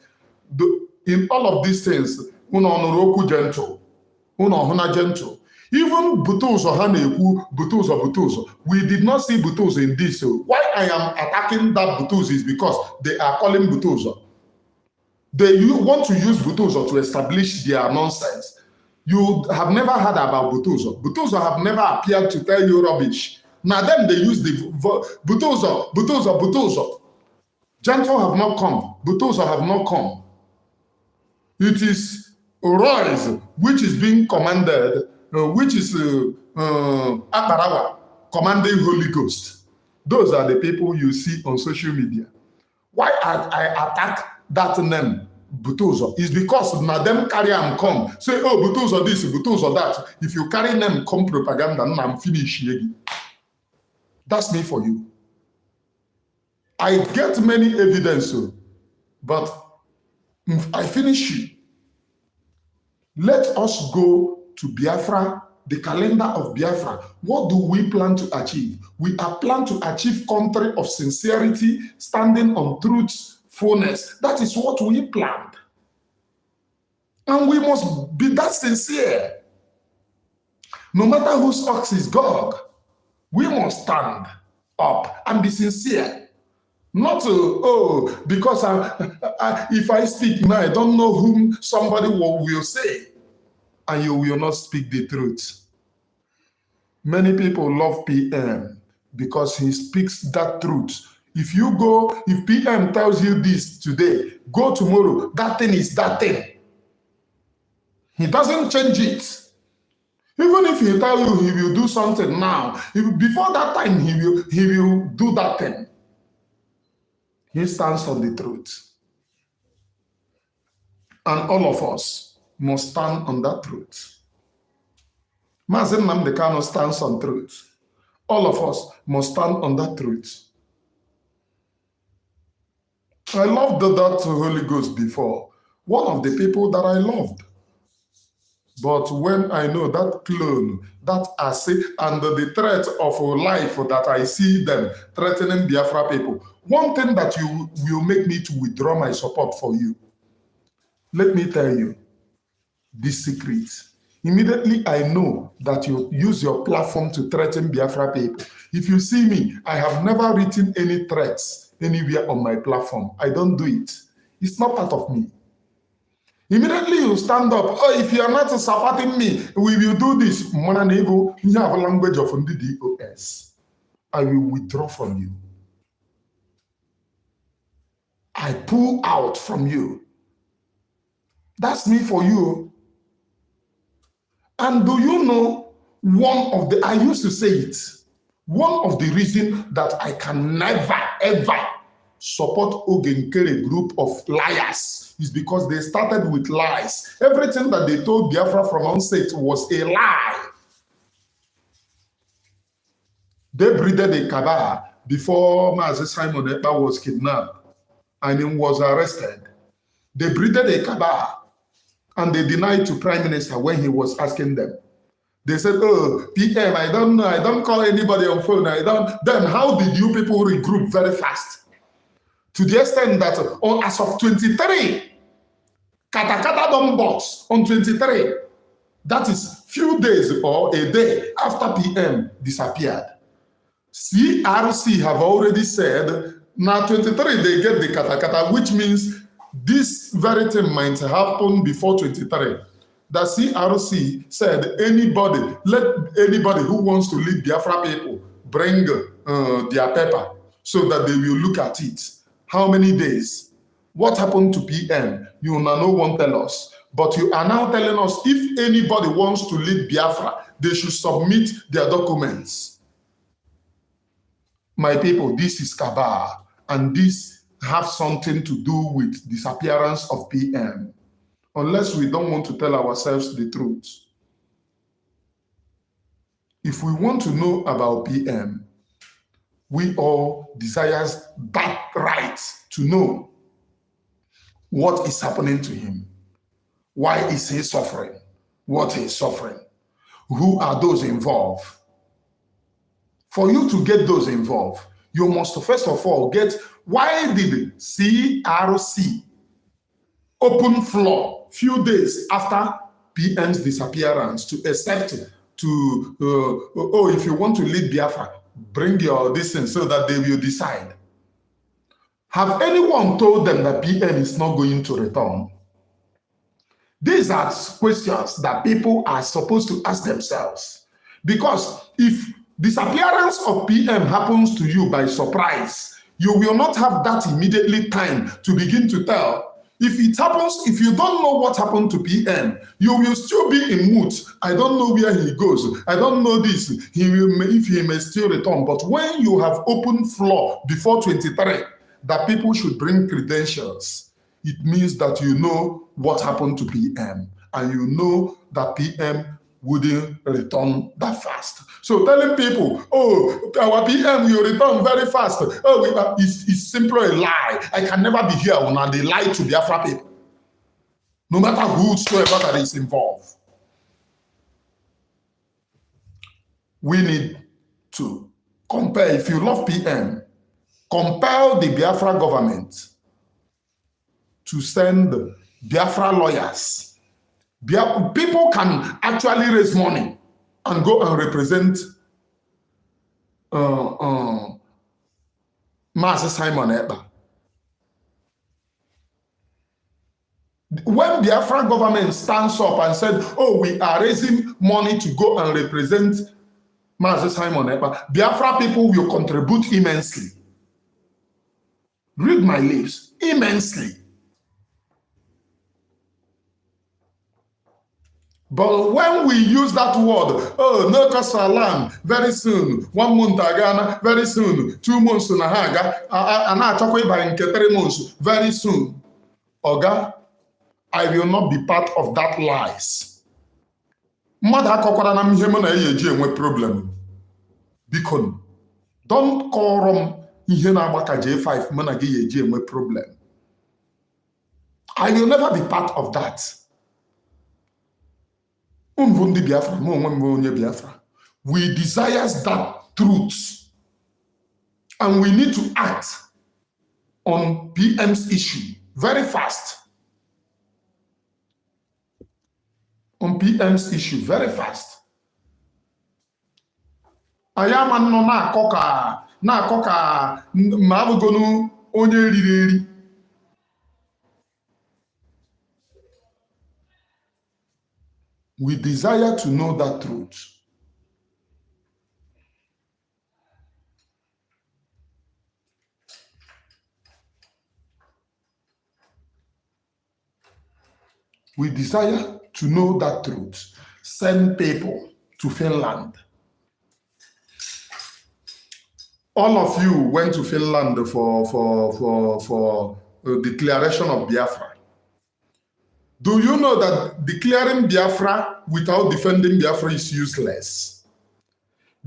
do. In all of these things, uno gentle. Even Butuzo Haneku, Butuzo. We did not see Butuzo in this. So why I am attacking that Butuzo is because they are calling Butuzo. They want to use Butuzo to establish their nonsense. You have never heard about Butuzo. Butuzo have never appeared to tell you rubbish. Now then they use the Butuzo. Gentle have not come. Butuzo have not come. It is Royce which is being commanded, which is Akbarawa, commanding Holy Ghost. Those are the people you see on social media. Why I attack that name, Butuzo, is because now them carry and come. Say, oh, Butuzo this, Butuzo that. If you carry them, come propaganda, I'm finished. That's me for you. I get many evidence, but If I finish you, let us go to Biafra, the calendar of Biafra. What do we plan to achieve? We are plan to achieve country of sincerity, standing on truthfulness. That is what we planned. And we must be that sincere. No matter whose ox is Gog, we must stand up and be sincere. Not because if I speak now, I don't know whom somebody will say, and you will not speak the truth. Many people love PM because he speaks that truth. If PM tells you this today, go tomorrow, that thing is that thing. He doesn't change it. Even if he tell you he will do something now, before that time he will do that thing. He stands on the truth. And all of us must stand on that truth. Mazi Nnamdi Kanu stands on truth. All of us must stand on that truth. I loved that Holy Ghost before. One of the people that I loved. But when I know that clone, that assay, and the threat of life that I see them threatening Biafra people, one thing that you will make me to withdraw my support for you. Let me tell you this secret. Immediately I know that you use your platform to threaten Biafra people. If you see me, I have never written any threats anywhere on my platform. I don't do it. It's not part of me. Immediately you stand up. Oh, if you are not supporting me, we will do this. You have a language of the DOS. I will withdraw from you. I pull out from you. That's me for you. And do you know I used to say it, one of the reasons that I can never, ever support Ogenkere group of liars is because they started with lies. Everything that they told Biafra from onset was a lie. They breeded a cabal before Mazi Simon Ekpa was kidnapped and he was arrested. They breeded a cabal and they denied to Prime Minister when he was asking them. They said, oh, PM, I don't know, I don't call anybody on phone, Then how did you people regroup very fast? To the extent that as of 23, Katakata don't box on 23. That is few days or a day after PM disappeared. CRC have already said, now 23 they get the Katakata, which means this very thing might happen before 23. The CRC said, let anybody who wants to lead Biafra people bring their paper so that they will look at it. How many days? What happened to PM? You no one tell us. But you are now telling us if anybody wants to lead Biafra, they should submit their documents. My people, this is cabal, and this have something to do with disappearance of PM. Unless we don't want to tell ourselves the truth. If we want to know about PM, we all desire that right to know what is happening to him. Why is he suffering? What he is suffering? Who are those involved? For you to get those involved, you must first of all get why did CRC open floor few days after PM's disappearance to accept if you want to lead Biafra, bring your distance so that they will decide. Have anyone told them that PM is not going to return? These are questions that people are supposed to ask themselves. Because if disappearance of PM happens to you by surprise, you will not have that immediately time to begin to tell. If it happens, if you don't know what happened to PM, you will still be in mood. I don't know where he goes. I don't know this. If he may still return. But when you have open floor before 23, that people should bring credentials, it means that you know what happened to PM. And you know that PM wouldn't return that fast. So telling people, oh, our PM will return very fast. Oh, it's simply a lie. I can never be here when they lie to Biafra people. no matter whosoever that is involved. We need to compel, if you love PM, compel the Biafra government to send Biafra lawyers. People can actually raise money and go and represent Mazi Simon Ekpa. When Biafra government stands up and said, oh, we are raising money to go and represent Mazi Simon Ekpa, Biafra people will contribute immensely. Read my lips, immensely. But when we use that word, oh, no cause alarm, very soon, 1 month agana, very soon, 2 months na haga, and I talk about 3 months, very soon. Oga, I will not be part of that lies. Mother akokwara na ihe mo na eji enwe problem. Bikon, don't call rom ihe na agbaka J5 mo na gi eji enwe problem. I will never be part of that. We desire that truth, and we need to act on PM's issue very fast. On PM's issue very fast. I am na koka mavugonu onye riri. We desire to know that truth. We desire to know that truth. Send people to Finland. All of you went to Finland for declaration of Biafra. Do you know that declaring Biafra without defending Biafra is useless?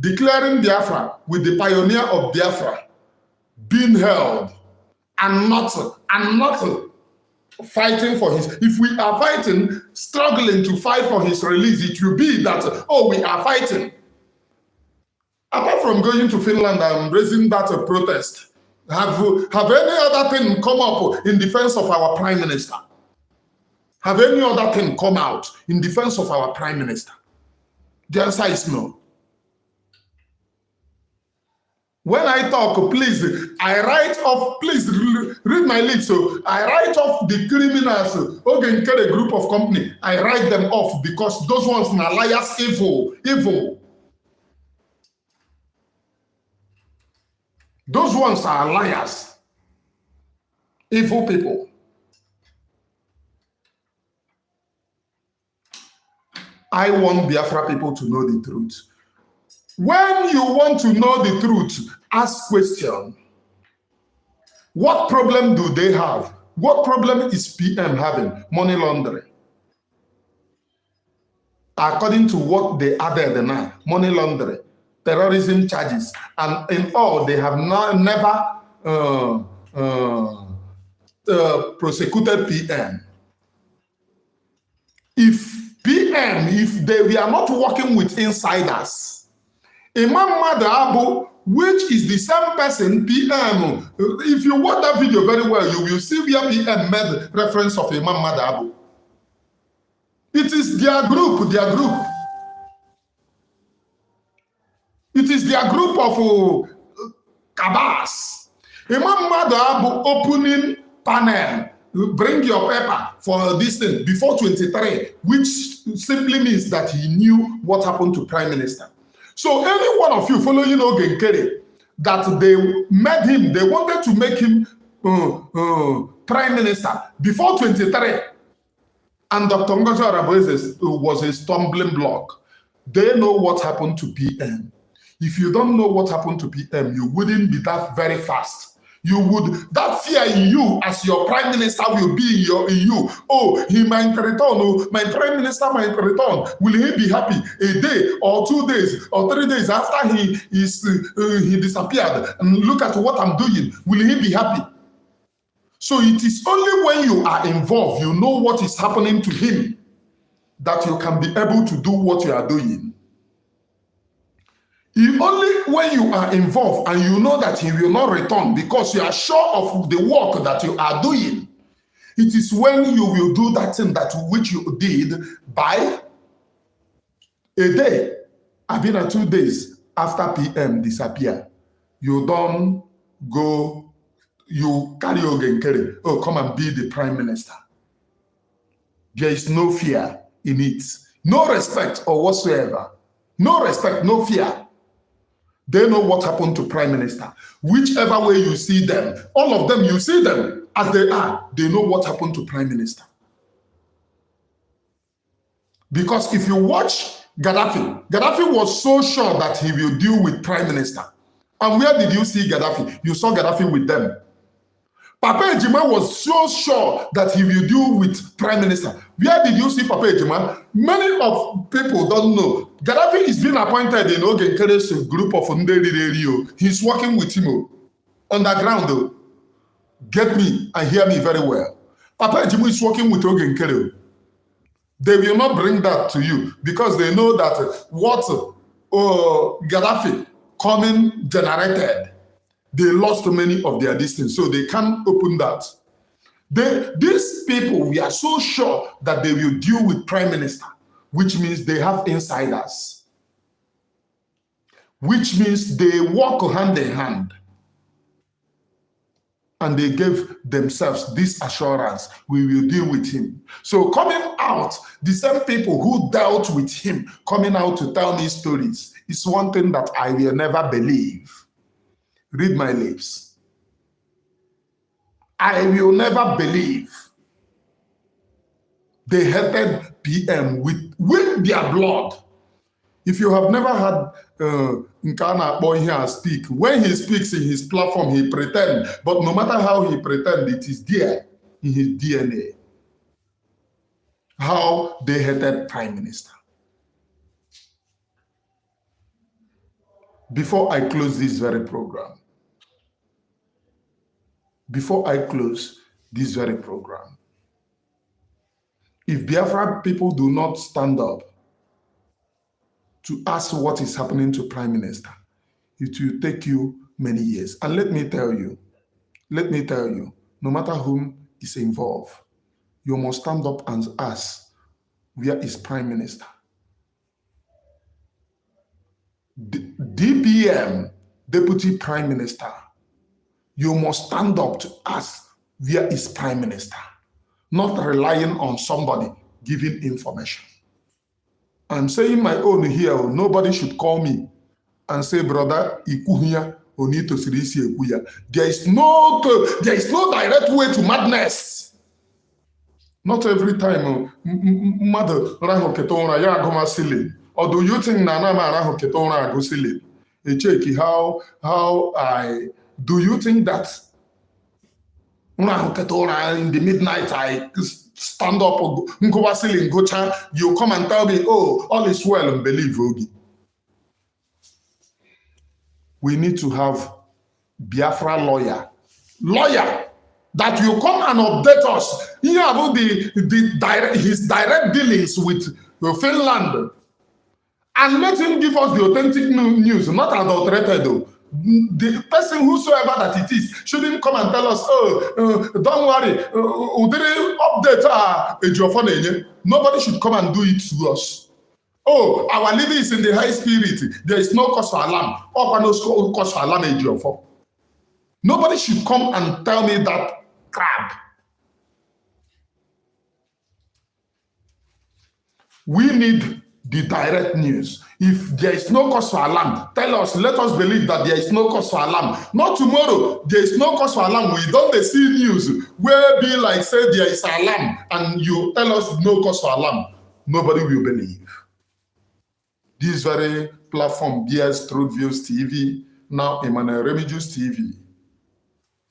Declaring Biafra with the pioneer of Biafra being held and not fighting for his, if we are fighting, struggling to fight for his release, it will be that, oh, we are fighting. Apart from going to Finland and raising that protest, have any other thing come up in defense of our prime minister? Have any other thing come out in defense of our prime minister? The answer is no. When I talk, please, I write off, please read my lips. So I write off the criminals, a group of company. I write them off because those ones are liars, evil. Those ones are liars, evil people. I want Biafra people to know the truth. When you want to know the truth, ask question. What problem do they have? What problem is PM having? Money laundering. According to what they added now, money laundering, terrorism charges, and in all, they have never prosecuted PM. If they are not working with insiders, Imam Madabu, which is the same person, PM, if you watch that video very well, you will see where PM made reference of Imam Madabu. It is their group. It is their group of cabals. Imam Madabu opening panel, bring your paper for this thing before 23, which simply means that he knew what happened to Prime Minister. So any one of you following Ogenkere, that they made him, they wanted to make him Prime Minister before 23, and Dr. Ngozi Araboeze was a stumbling block. They know what happened to PM. If you don't know what happened to PM, you wouldn't be that very fast. You would, that fear in you as your prime minister will be in you. Oh, he might return. Oh, my prime minister might return. Will he be happy a day or 2 days or 3 days after he disappeared? And look at what I'm doing. Will he be happy? So it is only when you are involved, you know what is happening to him, that you can be able to do what you are doing. Only when you are involved and you know that he will not return because you are sure of the work that you are doing, it is when you will do that thing that which you did by a day, I've been at 2 days after PM disappear. You don't go, you carry carry. Oh, come and be the prime minister. There is no fear in it. No respect or whatsoever. No respect, no fear. They know what happened to prime minister. Whichever way you see them, all of them, you see them as they are. They know what happened to prime minister. Because if you watch Gaddafi was so sure that he will deal with prime minister. And where did you see Gaddafi? You saw Gaddafi with them. Papa Ejima was so sure that he will deal with prime minister. Where did you see Papa Ejima? Many of people don't know. Gaddafi is being appointed in Ogenkere's group of Nderi Radio. He's working with him underground. Get me and hear me very well. Papa Ejima is working with Ogenkere. They will not bring that to you because they know that what Gaddafi coming generated, they lost many of their distance, so they can't open that. These people, we are so sure that they will deal with prime minister, which means they have insiders, which means they walk hand in hand. And they gave themselves this assurance, we will deal with him. So coming out, the same people who dealt with him, coming out to tell me stories, is one thing that I will never believe. Read my lips. I will never believe. They hated PM with their blood. If you have never had Nkana boy here speak, when he speaks in his platform, he pretends. But no matter how he pretends, it is there in his DNA. How they hated prime minister. Before I close this very program, if Biafran people do not stand up to ask what is happening to prime minister, it will take you many years. And let me tell you, no matter whom is involved, you must stand up and ask, where is prime minister? DPM, deputy prime minister, you must stand up to ask, where is prime minister? Not relying on somebody giving information. I'm saying my own here. Nobody should call me and say, brother, ikuhuya, onito sirisi ekuya. There is no direct way to madness. Not every time, mother raho ketonra ya goma silly. Or do you think Nana raho ketonra go silly? Do you think that in the midnight I stand up, you come and tell me, oh, all is well, and believe Ogi. We need to have Biafra lawyer that will come and update us here about his direct dealings with Finland, and let him give us the authentic news, not adulterated though. The person whosoever that it is shouldn't come and tell us, don't worry, update. Nobody should come and do it to us. Oh, our leader is in the high spirit. There is no cause for alarm. No cause for alarm. Nobody should come and tell me that crap. We need the direct news. If there is no cause for alarm, tell us, let us believe that there is no cause for alarm. Not tomorrow, there is no cause for alarm. We don't see news where be like, say there is alarm and you tell us no cause for alarm. Nobody will believe. This very platform bears Truth Views TV, now Emmanuel Remigius TV.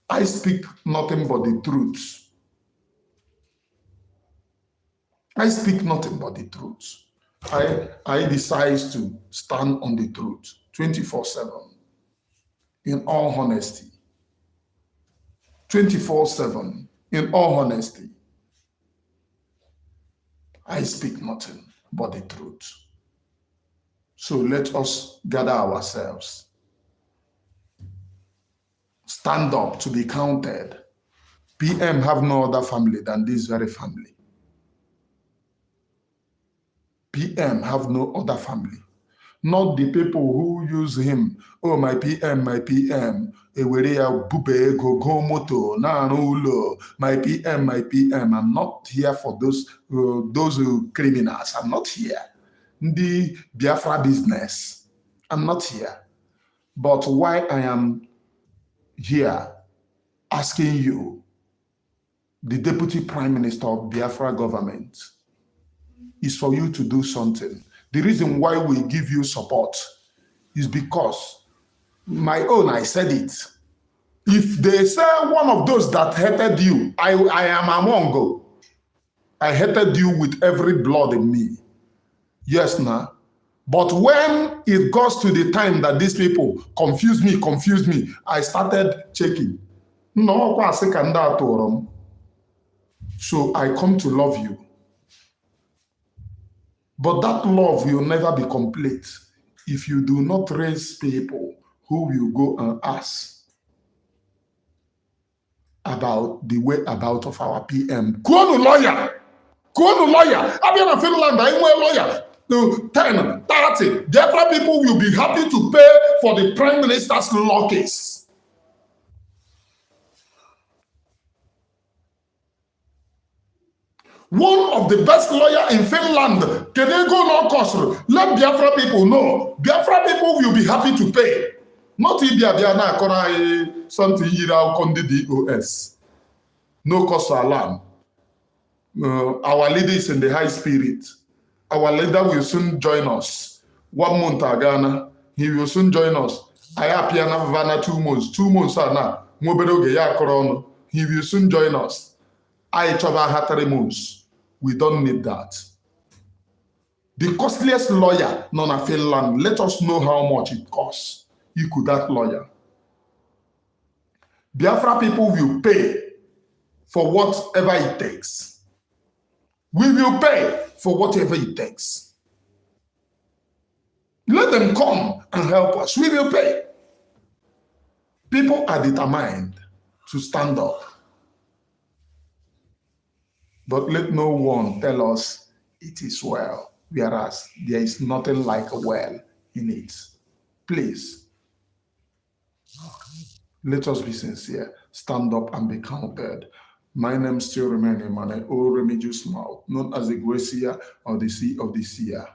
I speak nothing but the truth. I speak nothing but the truth. I decide to stand on the truth 24/7 in all honesty. 24/7 In all honesty, I speak nothing but the truth. So let us gather ourselves, stand up to be counted. PM have no other family than this very family. PM have no other family. Not the people who use him. Oh, my PM, my PM. My PM, my PM. I'm not here for those criminals. I'm not here. The Biafra business. I'm not here. But why I am here asking you, the Deputy Prime Minister of Biafra government, is for you to do something. The reason why we give you support is because I said it. If they say one of those that hated you, I am among them. I hated you with every blood in me. Yes, nah. But when it goes to the time that these people confuse me, I started checking. No, so I come to love you. But that love will never be complete if you do not raise people who will go and ask about the whereabouts of our PM. Kuonu lawyer. I've been in Finland, I'm a lawyer. 10, 30. Therefore, people will be happy to pay for the Prime Minister's law case. One of the best lawyers in Finland, can they go no cost? Let Biafra people know. Biafra people will be happy to pay. Not Ibiabiana something DOS. No cost alarm. Our leader is in the high spirit. Our leader will soon join us. 1 month Ghana, he will soon join us. I appear now 2 months. 2 months now. He will soon join us. I have 3 months. We don't need that. The costliest lawyer, non Finland, let us know how much it costs. You could that lawyer. Biafra people will pay for whatever it takes. We will pay for whatever it takes. Let them come and help us. We will pay. People are determined to stand up. But let no one tell us it is well, whereas there is nothing like a well in it. Please, let us be sincere, stand up and be counted. My name still remains Emmanuel O. Remigius Mouth, known as the Gracia or the Sea of the Seer.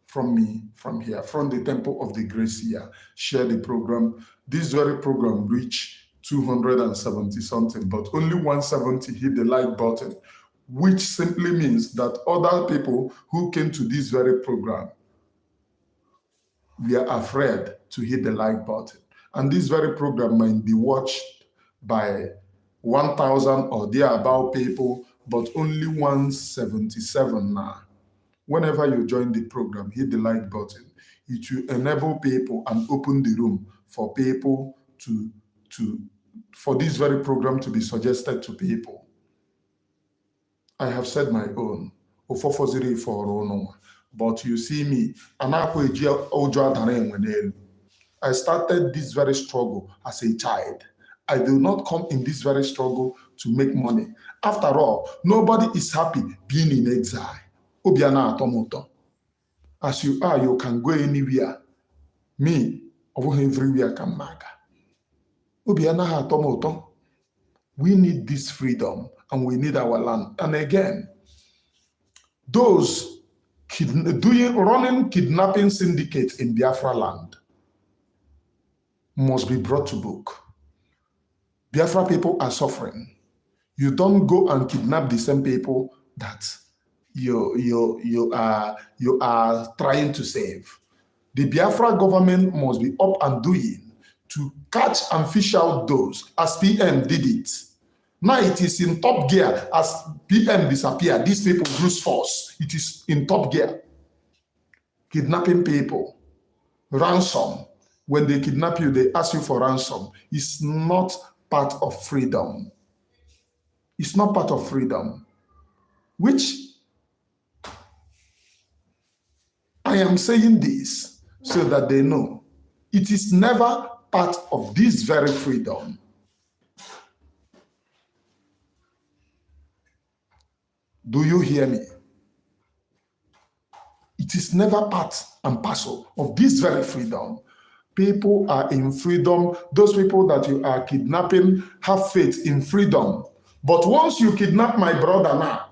From me, from here, from the Temple of the Gracia, share the program. This very program reached 270 something, but only 170 hit the like button, which simply means that other people who came to this very program were afraid to hit the like button. And this very program might be watched by 1,000 or thereabout people, but only 177 now. Whenever you join the program, hit the like button. It will enable people and open the room for people for this very program to be suggested to people. I have said my own. But you see me, I started this very struggle as a child. I do not come in this very struggle to make money. After all, nobody is happy being in exile. As you are, you can go anywhere. Me, everywhere can maga. We need this freedom and we need our land. And again, those running kidnapping syndicates in Biafra land must be brought to book. Biafra people are suffering. You don't go and kidnap the same people that you are trying to save. The Biafra government must be up and doing to catch and fish out those, as PM did it. Now it is in top gear. As PM disappear, these people lose force. It is in top gear. Kidnapping people, ransom. When they kidnap you, they ask you for ransom. It's not part of freedom. It's not part of freedom, which I am saying this so that they know it is never part of this very freedom. Do you hear me? It is never part and parcel of this very freedom. People are in freedom. Those people that you are kidnapping have faith in freedom. But once you kidnap my brother now,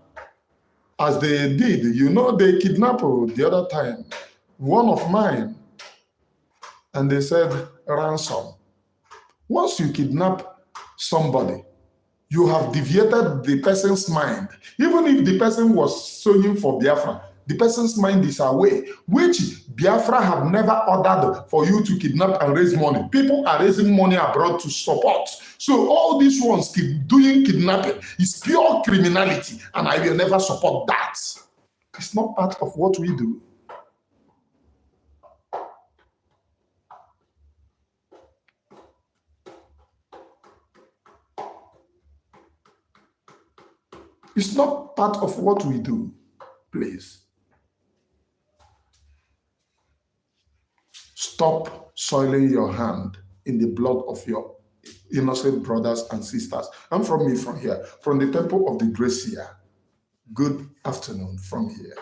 as they did, you know, they kidnapped the other time, one of mine, and they said ransom. Once you kidnap somebody, you have deviated the person's mind. Even if the person was sowing for Biafran, the person's mind is away, which Biafra have never ordered for you to kidnap and raise money. People are raising money abroad to support. So all these ones keep doing kidnapping is pure criminality, and I will never support that. It's not part of what we do. It's not part of what we do, please. Stop soiling your hand in the blood of your innocent brothers and sisters. And from me from here, from the temple of the Gracia, good afternoon from here.